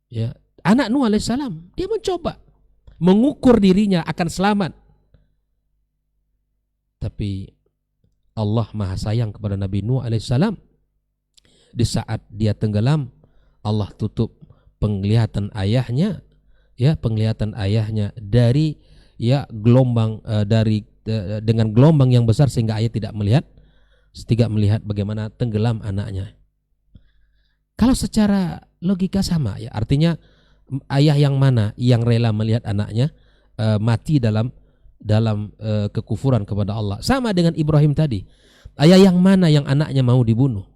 Ya, anak Nuh alaihissalam dia mencoba mengukur dirinya akan selamat. Tapi Allah maha sayang kepada Nabi Nuh alaihissalam. Di saat dia tenggelam, Allah tutup penglihatan ayahnya, ya, penglihatan ayahnya dari gelombang dengan gelombang yang besar sehingga ayah tidak melihat bagaimana tenggelam anaknya. Kalau secara logika sama, ya, artinya ayah yang mana yang rela melihat anaknya mati dalam kekufuran kepada Allah? Sama dengan Ibrahim tadi. Ayah yang mana yang anaknya mau dibunuh?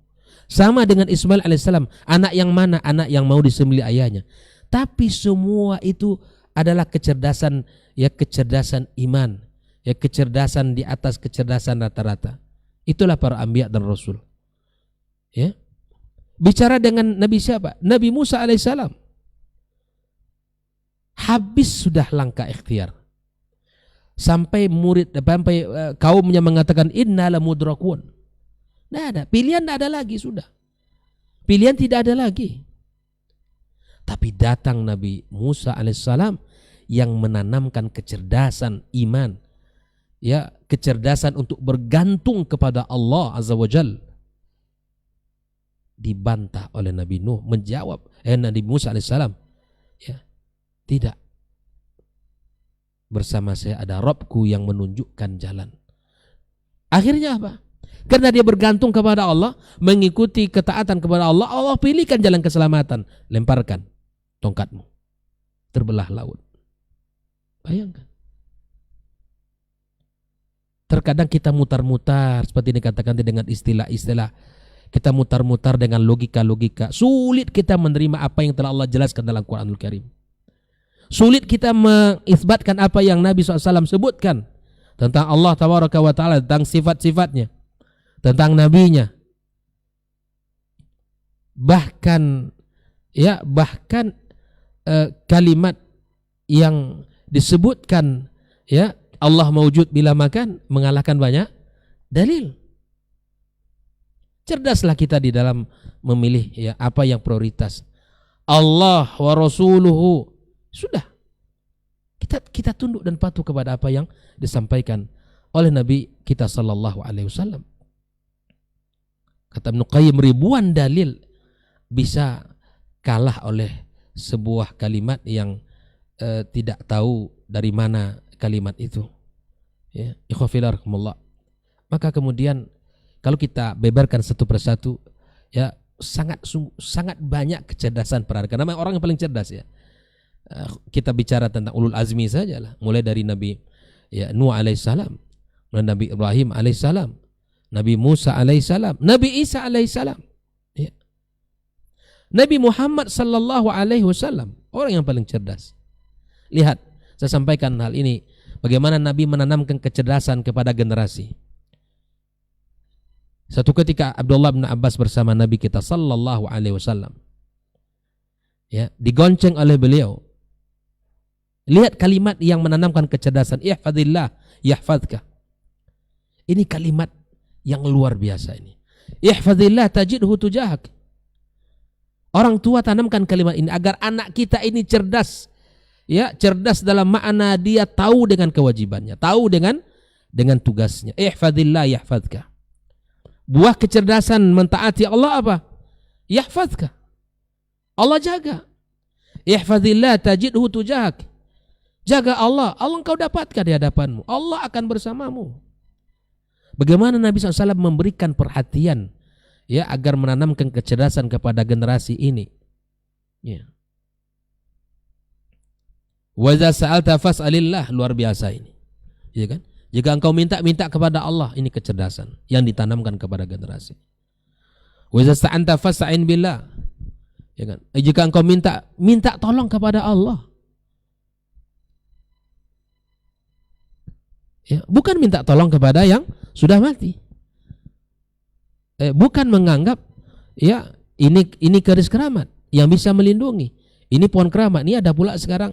Sama dengan Ismail alaihissalam. Anak yang mana anak yang mau disembelih ayahnya? Tapi semua itu adalah kecerdasan, ya, kecerdasan iman, ya, kecerdasan di atas kecerdasan rata-rata. Itulah para anbiya dan rasul. Ya. Bicara dengan Nabi siapa? Nabi Musa alaihissalam. Habis sudah langkah ikhtiar. Sampai kaumnya mengatakan inna lamudrakun. Tidak ada, pilihan tidak ada lagi, sudah. Pilihan tidak ada lagi. Tapi datang Nabi Musa alaihissalam yang menanamkan kecerdasan iman, ya, kecerdasan untuk bergantung kepada Allah azza wajal. Dibantah oleh Nabi Nuh, menjawab Nabi Musa alaihissalam, ya, tidak. Bersama saya ada Rabbku yang menunjukkan jalan. Akhirnya apa? Karena dia bergantung kepada Allah, mengikuti ketaatan kepada Allah, Allah pilihkan jalan keselamatan. Lemparkan tongkatmu, terbelah laut. Bayangkan. Terkadang kita mutar-mutar seperti dikatakan dengan istilah-istilah. Kita mutar-mutar dengan logika-logika. Sulit kita menerima apa yang telah Allah jelaskan dalam Quranul Karim. Sulit kita mengisbatkan apa yang Nabi SAW sebutkan tentang Allah Tabaraka wa Ta'ala, tentang sifat-sifatnya, tentang nabinya. Bahkan kalimat yang disebutkan, ya, Allah mawjud bila makan, mengalahkan banyak dalil. Cerdaslah kita di dalam memilih, ya, apa yang prioritas. Allah wa rasuluhu, sudah. Kita tunduk dan patuh kepada apa yang disampaikan oleh Nabi kita sallallahu alaihi wasallam. Kata Ibnu Qayyim, ribuan dalil bisa kalah oleh sebuah kalimat yang tidak tahu dari mana kalimat itu. Ya, ikhwafillah. Maka kemudian kalau kita beberkan satu persatu, ya, sangat banyak kecerdasan para, karena memang orang yang paling cerdas, ya. Kita bicara tentang ulul azmi sajalah, mulai dari Nabi, ya, Nuh alaihissalam, Nabi Ibrahim alaihissalam, Nabi Musa alaihissalam, Nabi Isa alaihissalam, ya. Nabi Muhammad sallallahu alaihi wasallam, orang yang paling cerdas. Lihat, saya sampaikan hal ini, bagaimana Nabi menanamkan kecerdasan kepada generasi. Satu ketika Abdullah bin Abbas bersama Nabi kita sallallahu alaihi wasallam, ya, digonceng oleh beliau. Lihat kalimat yang menanamkan kecerdasan, ihfadillah yahfadka. Ini kalimat yang luar biasa ini. Ihfadillah tajidhu tujahak. Orang tua tanamkan kalimat ini agar anak kita ini cerdas. Ya, cerdas dalam makna dia tahu dengan kewajibannya, tahu dengan tugasnya. Ihfadillah yahfadka. Buah kecerdasan mentaati Allah apa? Yahfadka. Allah jaga. Ihfadillah tajidhu tujahak. Jaga Allah, Allah engkau dapatkan di hadapanmu. Allah akan bersamamu. Bagaimana Nabi SAW memberikan perhatian, ya, agar menanamkan kecerdasan kepada generasi ini. Ya. Wa idza sa'alta fas'alillah, luar biasa ini. Ya kan? Jika engkau minta kepada Allah, ini kecerdasan yang ditanamkan kepada generasi. Wa idza sta'anta fas'in billah. Ya kan? Jika engkau minta tolong kepada Allah. Ya, bukan minta tolong kepada yang sudah mati. Bukan menganggap, ya, ini keris keramat yang bisa melindungi. Ini pohon keramat. Ini ada pula sekarang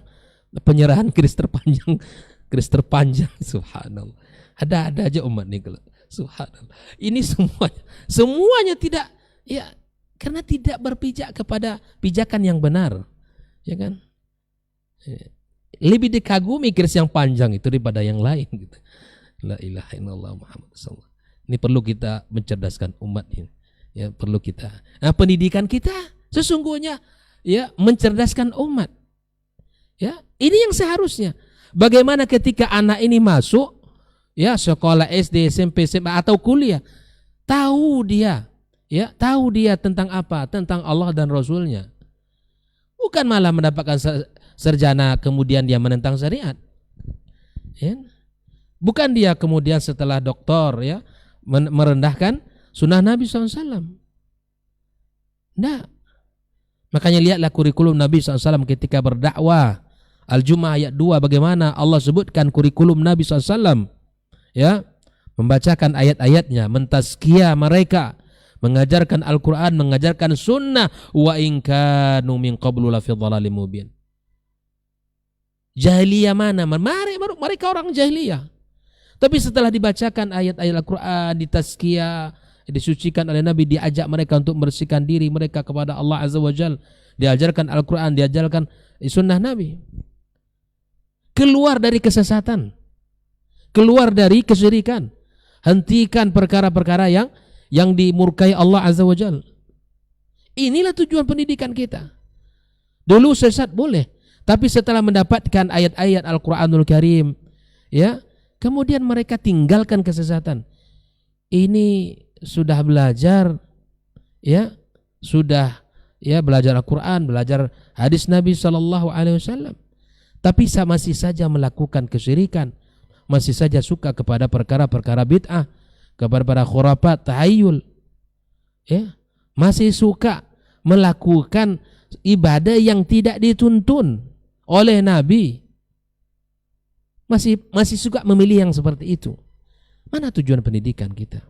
penyerahan keris terpanjang. Subhanallah. Ada aja umat nih kalau. Subhanallah. Ini semuanya tidak, ya, karena tidak berpijak kepada pijakan yang benar. Ya kan? Lebih dikagumi keris yang panjang itu daripada yang lain gitu. La ilaha illallah Muhammad sallallahu. Ini perlu kita mencerdaskan umat ini. Ya, perlu kita. Nah, pendidikan kita sesungguhnya ya mencerdaskan umat. Ya, ini yang seharusnya. Bagaimana ketika anak ini masuk ya sekolah SD, SMP, SMA atau kuliah, tahu dia tentang apa? Tentang Allah dan Rasulnya. Bukan malah mendapatkan sarjana kemudian dia menentang syariat. Ya. Bukan dia kemudian setelah doktor ya merendahkan sunnah Nabi SAW. Nah, makanya lihatlah kurikulum Nabi SAW ketika berdakwah. Al-Jumu'ah ayat 2 bagaimana Allah sebutkan kurikulum Nabi SAW. Ya, membacakan ayat-ayatnya, mentazkiyah mereka, mengajarkan Al-Quran, mengajarkan sunnah. Wa in kanu min qablu lafi dhalalim mubin. Jahiliyah mana? Mereka orang jahiliyah. Tapi setelah dibacakan ayat-ayat Al-Quran, ditazkiyah, disucikan oleh Nabi, diajak mereka untuk membersihkan diri mereka kepada Allah Azza wa Jalla, diajarkan Al-Quran, diajarkan sunnah Nabi. Keluar dari kesesatan, keluar dari kesyirikan, hentikan perkara-perkara yang dimurkai Allah Azza wa Jalla. Inilah tujuan pendidikan kita. Dulu sesat boleh, tapi setelah mendapatkan ayat-ayat Al-Quranul Karim, ya, kemudian mereka tinggalkan kesesatan. Ini sudah belajar, ya, sudah ya belajar Al-Quran, belajar hadis Nabi SAW, tapi masih saja melakukan kesyirikan, masih saja suka kepada perkara-perkara bid'ah, kepada para khurafat, tahayul, ya, masih suka melakukan ibadah yang tidak dituntun oleh Nabi. Masih suka memilih yang seperti itu. Mana tujuan pendidikan kita?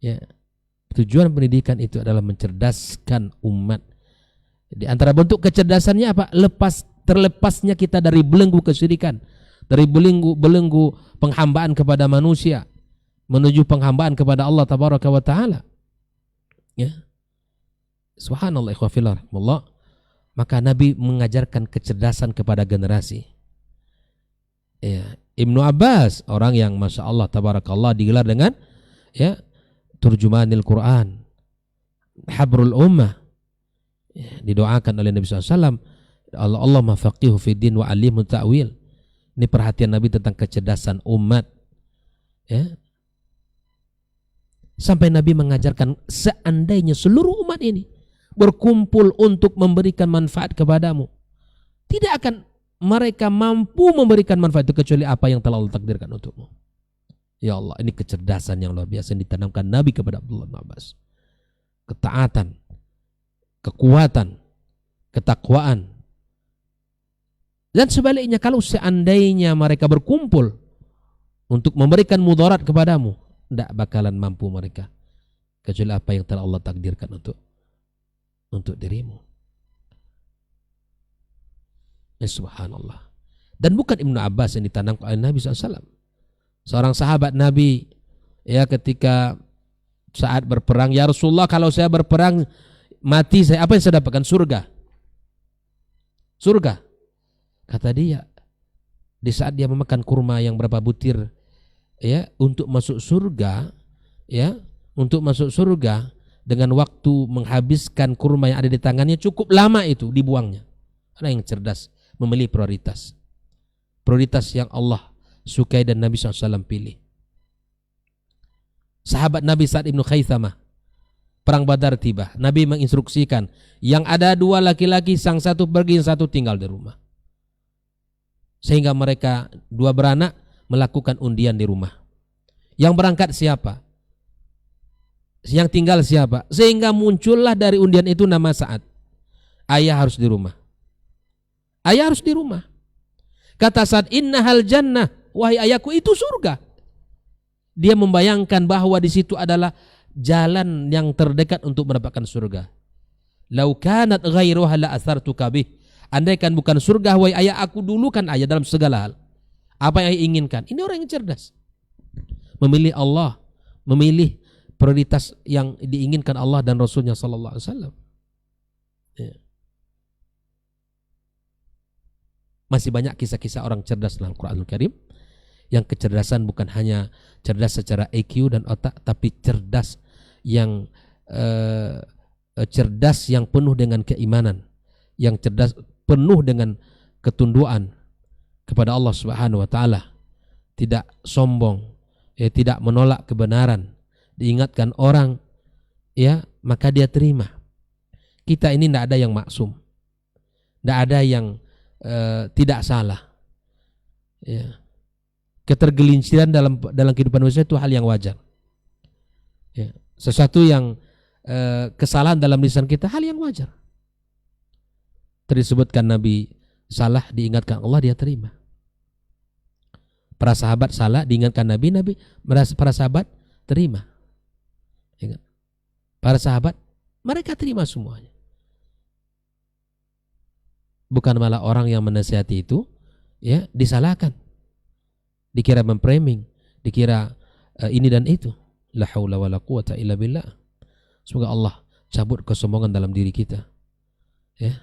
Ya, tujuan pendidikan itu adalah mencerdaskan umat. Di antara bentuk kecerdasannya apa? Terlepasnya kita dari belenggu kesyirikan, dari belenggu penghambaan kepada manusia, menuju penghambaan kepada Allah Tabaraka wa Ta'ala. Ya, subhanallah ikhwafillah. Maka Nabi mengajarkan kecerdasan kepada generasi. Ya, Ibnu Abbas, orang yang masya Allah tabarakallah digelar dengan ya turjumanil Quran, habrul ummah, ya, didoakan oleh Nabi SAW, Allah mafaqihu fid din wa alimu ta'wil. Ini perhatian Nabi tentang kecerdasan umat, ya. Sampai Nabi mengajarkan seandainya seluruh umat ini berkumpul untuk memberikan manfaat kepadamu, tidak akan mereka mampu memberikan manfaat itu kecuali apa yang telah Allah takdirkan untukmu. Ya Allah, ini kecerdasan yang luar biasa yang ditanamkan Nabi kepada Abdullah bin Abbas. Ketaatan, kekuatan, ketakwaan. Dan sebaliknya, kalau seandainya mereka berkumpul untuk memberikan mudarat kepadamu, tidak bakalan mampu mereka kecuali apa yang telah Allah takdirkan untuk dirimu. Ya, subhanallah. Dan bukan Ibnu Abbas yang ditanamkan oleh Nabi SAW. Seorang sahabat Nabi, ya, ketika saat berperang, ya Rasulullah, kalau saya berperang mati, apa yang saya dapatkan? Surga. Surga. Kata dia, di saat dia memakan kurma yang berapa butir, ya, untuk masuk surga, ya, untuk masuk surga dengan waktu menghabiskan kurma yang ada di tangannya cukup lama itu dibuangnya. Orang yang cerdas memilih prioritas yang Allah sukai dan Nabi SAW pilih. Sahabat Nabi Sa'ad ibn Khaythamah, perang Badar tiba, Nabi menginstruksikan yang ada 2 laki-laki, sang satu pergi, yang satu tinggal di rumah, sehingga mereka 2 beranak melakukan undian di rumah. Yang berangkat siapa? Yang tinggal siapa? Sehingga muncullah dari undian itu nama Sa'ad. Ayah harus di rumah. Ayah harus di rumah. Kata Sa'ad, innahal jannah, wahai ayahku, itu surga. Dia membayangkan bahwa di situ adalah jalan yang terdekat untuk mendapatkan surga. Lau kanat ghairuha la athartuka bih. Andaikan bukan surga, wahai ayah, aku dulu kan ayah dalam segala hal. Apa yang ayah inginkan? Ini orang yang cerdas. Memilih Allah, memilih prioritas yang diinginkan Allah dan Rasulnya sallallahu alaihi wasallam. Ya. Masih banyak kisah-kisah orang cerdas dalam Al-Quranul Karim yang kecerdasan bukan hanya cerdas secara IQ dan otak, tapi cerdas yang cerdas yang penuh dengan keimanan, yang cerdas penuh dengan ketunduan kepada Allah Subhanahu wa taala, tidak sombong, tidak menolak kebenaran, diingatkan orang, ya, maka dia terima. Kita ini tidak ada yang maksum, tidak ada yang tidak salah. Ya. Ketergelinciran dalam kehidupan manusia itu hal yang wajar. Ya. Sesuatu yang kesalahan dalam lisan kita hal yang wajar. Tersebutkan Nabi salah, diingatkan Allah, dia terima. Para sahabat salah, diingatkan Nabi para sahabat terima. Ingat. Para sahabat mereka terima semuanya. Bukan malah orang yang menasihati itu, ya, disalahkan, dikira memframing, dikira ini dan itu. La haula wala quwata illa billah. Semoga Allah cabut kesombongan dalam diri kita. Ya.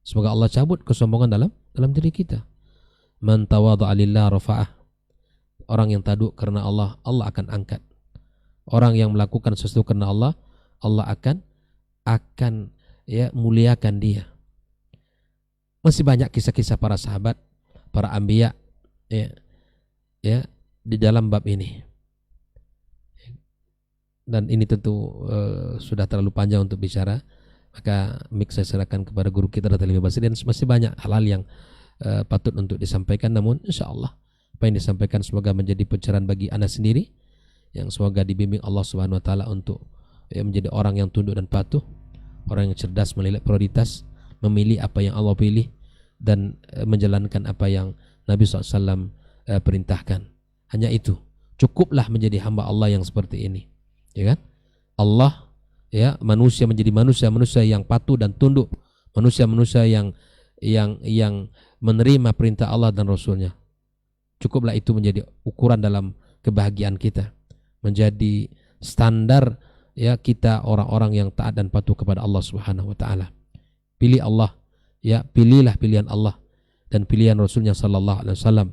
Semoga Allah cabut kesombongan dalam diri kita. Man tawadha'a lillah rafa'ah. Orang yang tunduk karena Allah, Allah akan angkat. Orang yang melakukan sesuatu karena Allah, Allah akan ya muliakan dia. Masih banyak kisah-kisah para sahabat, para anbiya, ya di dalam bab ini. Dan ini tentu sudah terlalu panjang untuk bicara, maka mic saya serahkan kepada guru kita Dr. Hilmi Basri. Dan masih banyak hal-hal yang patut untuk disampaikan, namun insya Allah apa yang disampaikan semoga menjadi pencerahan bagi Anda sendiri, yang semoga dibimbing Allah Subhanahu wa taala untuk menjadi orang yang tunduk dan patuh, orang yang cerdas melihat prioritas, memilih apa yang Allah pilih, dan menjalankan apa yang Nabi SAW perintahkan. Hanya itu, cukuplah menjadi hamba Allah yang seperti ini, ya kan? Allah, ya, manusia menjadi manusia yang patuh dan tunduk, manusia yang menerima perintah Allah dan Rasulnya. Cukuplah itu menjadi ukuran dalam kebahagiaan kita, menjadi standar, ya, kita orang-orang yang taat dan patuh kepada Allah Subhanahu wa taala. Pilih Allah, ya, pilihlah pilihan Allah dan pilihan Rasulnya sallallahu alaihi wasallam,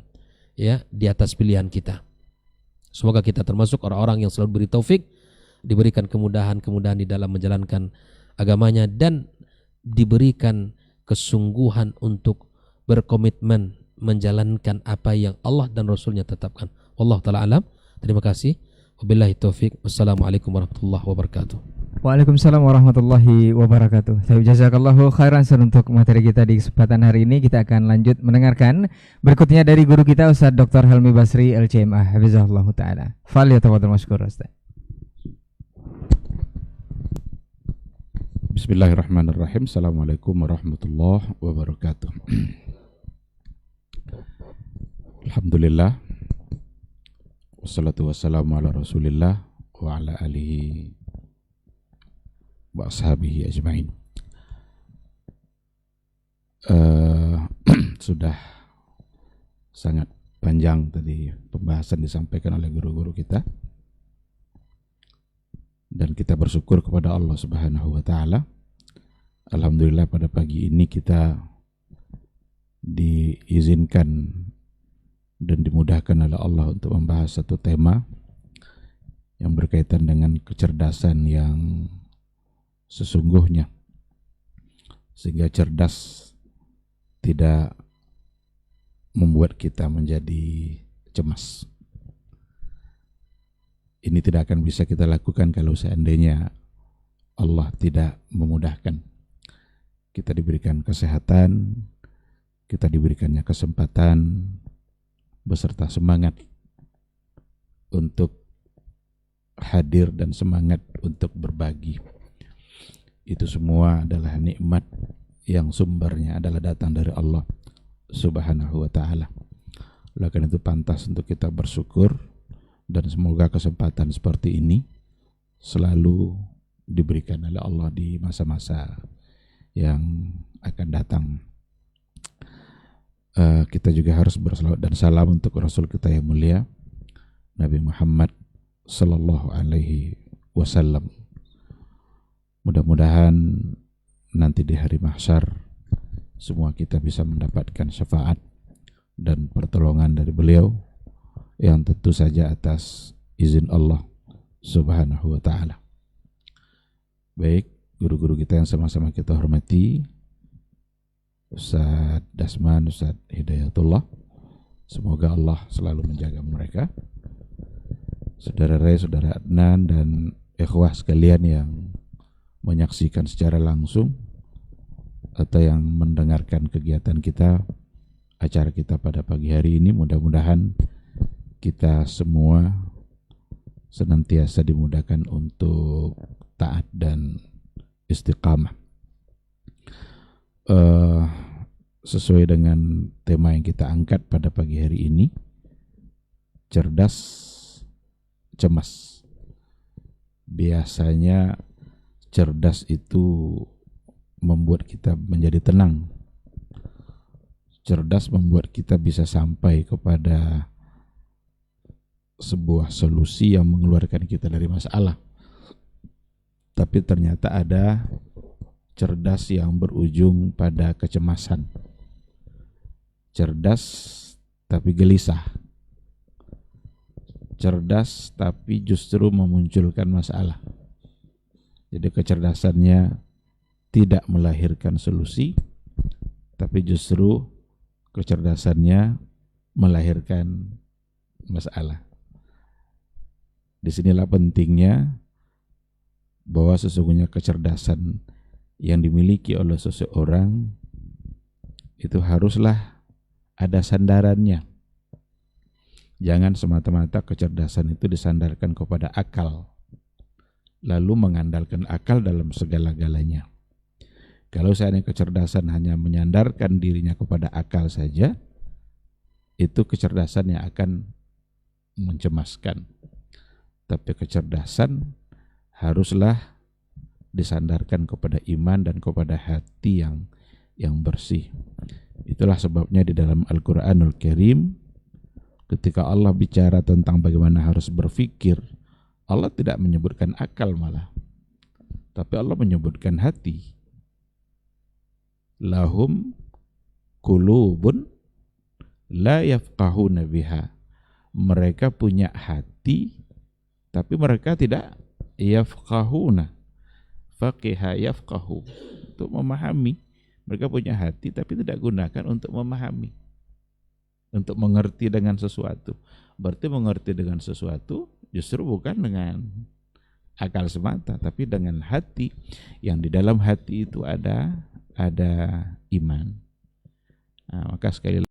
ya, di atas pilihan kita. Semoga kita termasuk orang-orang yang selalu beri taufik, diberikan kemudahan-kemudahan di dalam menjalankan agamanya, dan diberikan kesungguhan untuk berkomitmen menjalankan apa yang Allah dan Rasulnya tetapkan. Wallahu ta'ala alam. Terima kasih. Wabillahi taufik. Wassalamualaikum warahmatullahi wabarakatuh. Waalaikumsalam warahmatullahi wabarakatuh. Jazakallahu khairan untuk materi kita di kesempatan hari ini. Kita akan lanjut mendengarkan berikutnya dari guru kita Ustaz Dr. Hilmi Basri LCMA hafizahullah taala. Fal yatafaddal mashkur Ustaz. Bismillahirrahmanirrahim. Assalamualaikum warahmatullahi wabarakatuh. Alhamdulillah, wassalatu wassalamu ala rasulillah wa ala alihi wa ashabihi ajma'in. Sudah sangat panjang tadi pembahasan disampaikan oleh guru-guru kita, dan kita bersyukur kepada Allah Subhanahu wa taala. Alhamdulillah pada pagi ini kita diizinkan dan dimudahkan oleh Allah untuk membahas satu tema yang berkaitan dengan kecerdasan yang sesungguhnya, sehingga cerdas tidak membuat kita menjadi cemas. Ini tidak akan bisa kita lakukan kalau seandainya Allah tidak memudahkan. Kita diberikan kesehatan, kita diberikannya kesempatan beserta semangat untuk hadir dan semangat untuk berbagi. Itu semua adalah nikmat yang sumbernya adalah datang dari Allah Subhanahu wa taala. Oleh karena itu pantas untuk kita bersyukur, dan semoga kesempatan seperti ini selalu diberikan oleh Allah di masa-masa yang akan datang. Kita juga harus bersalawat dan salam untuk Rasul kita yang mulia Nabi Muhammad sallallahu alaihi wasallam. Mudah-mudahan nanti di hari mahsyar semua kita bisa mendapatkan syafaat dan pertolongan dari beliau, yang tentu saja atas izin Allah Subhanahu wa ta'ala. Baik, guru-guru kita yang sama-sama kita hormati, Ustaz Dasman, Ustaz Hidayatullah, semoga Allah selalu menjaga mereka. Saudara Ray, Saudara Adnan, dan ikhwah sekalian yang menyaksikan secara langsung atau yang mendengarkan kegiatan kita, acara kita pada pagi hari ini, mudah-mudahan kita semua senantiasa dimudahkan untuk taat dan istiqamah. Sesuai dengan tema yang kita angkat pada pagi hari ini, cerdas, cemas. Biasanya cerdas itu membuat kita menjadi tenang. Cerdas membuat kita bisa sampai kepada sebuah solusi yang mengeluarkan kita dari masalah. Tapi ternyata ada cerdas yang berujung pada kecemasan. Cerdas tapi gelisah. Cerdas tapi justru memunculkan masalah. Jadi kecerdasannya tidak melahirkan solusi, tapi justru kecerdasannya melahirkan masalah. Disinilah pentingnya bahwa sesungguhnya kecerdasan yang dimiliki oleh seseorang itu haruslah ada sandarannya. Jangan semata-mata kecerdasan itu disandarkan kepada akal, lalu mengandalkan akal dalam segala-galanya. Kalau seandainya kecerdasan hanya menyandarkan dirinya kepada akal saja, itu kecerdasan yang akan mencemaskan. Tapi kecerdasan haruslah disandarkan kepada iman dan kepada hati yang bersih. Itulah sebabnya di dalam Al-Quranul Karim, ketika Allah bicara tentang bagaimana harus berpikir, Allah tidak menyebutkan akal malah, tapi Allah menyebutkan hati. Lahum qulubun la yafqahuna biha. Mereka punya hati, tapi mereka tidak yafqahuna. Faqiha yafqahu, untuk memahami. Mereka punya hati tapi tidak gunakan untuk memahami, untuk mengerti dengan sesuatu. Berarti mengerti dengan sesuatu justru bukan dengan akal semata, tapi dengan hati. Yang di dalam hati itu ada iman. Nah, maka sekali lagi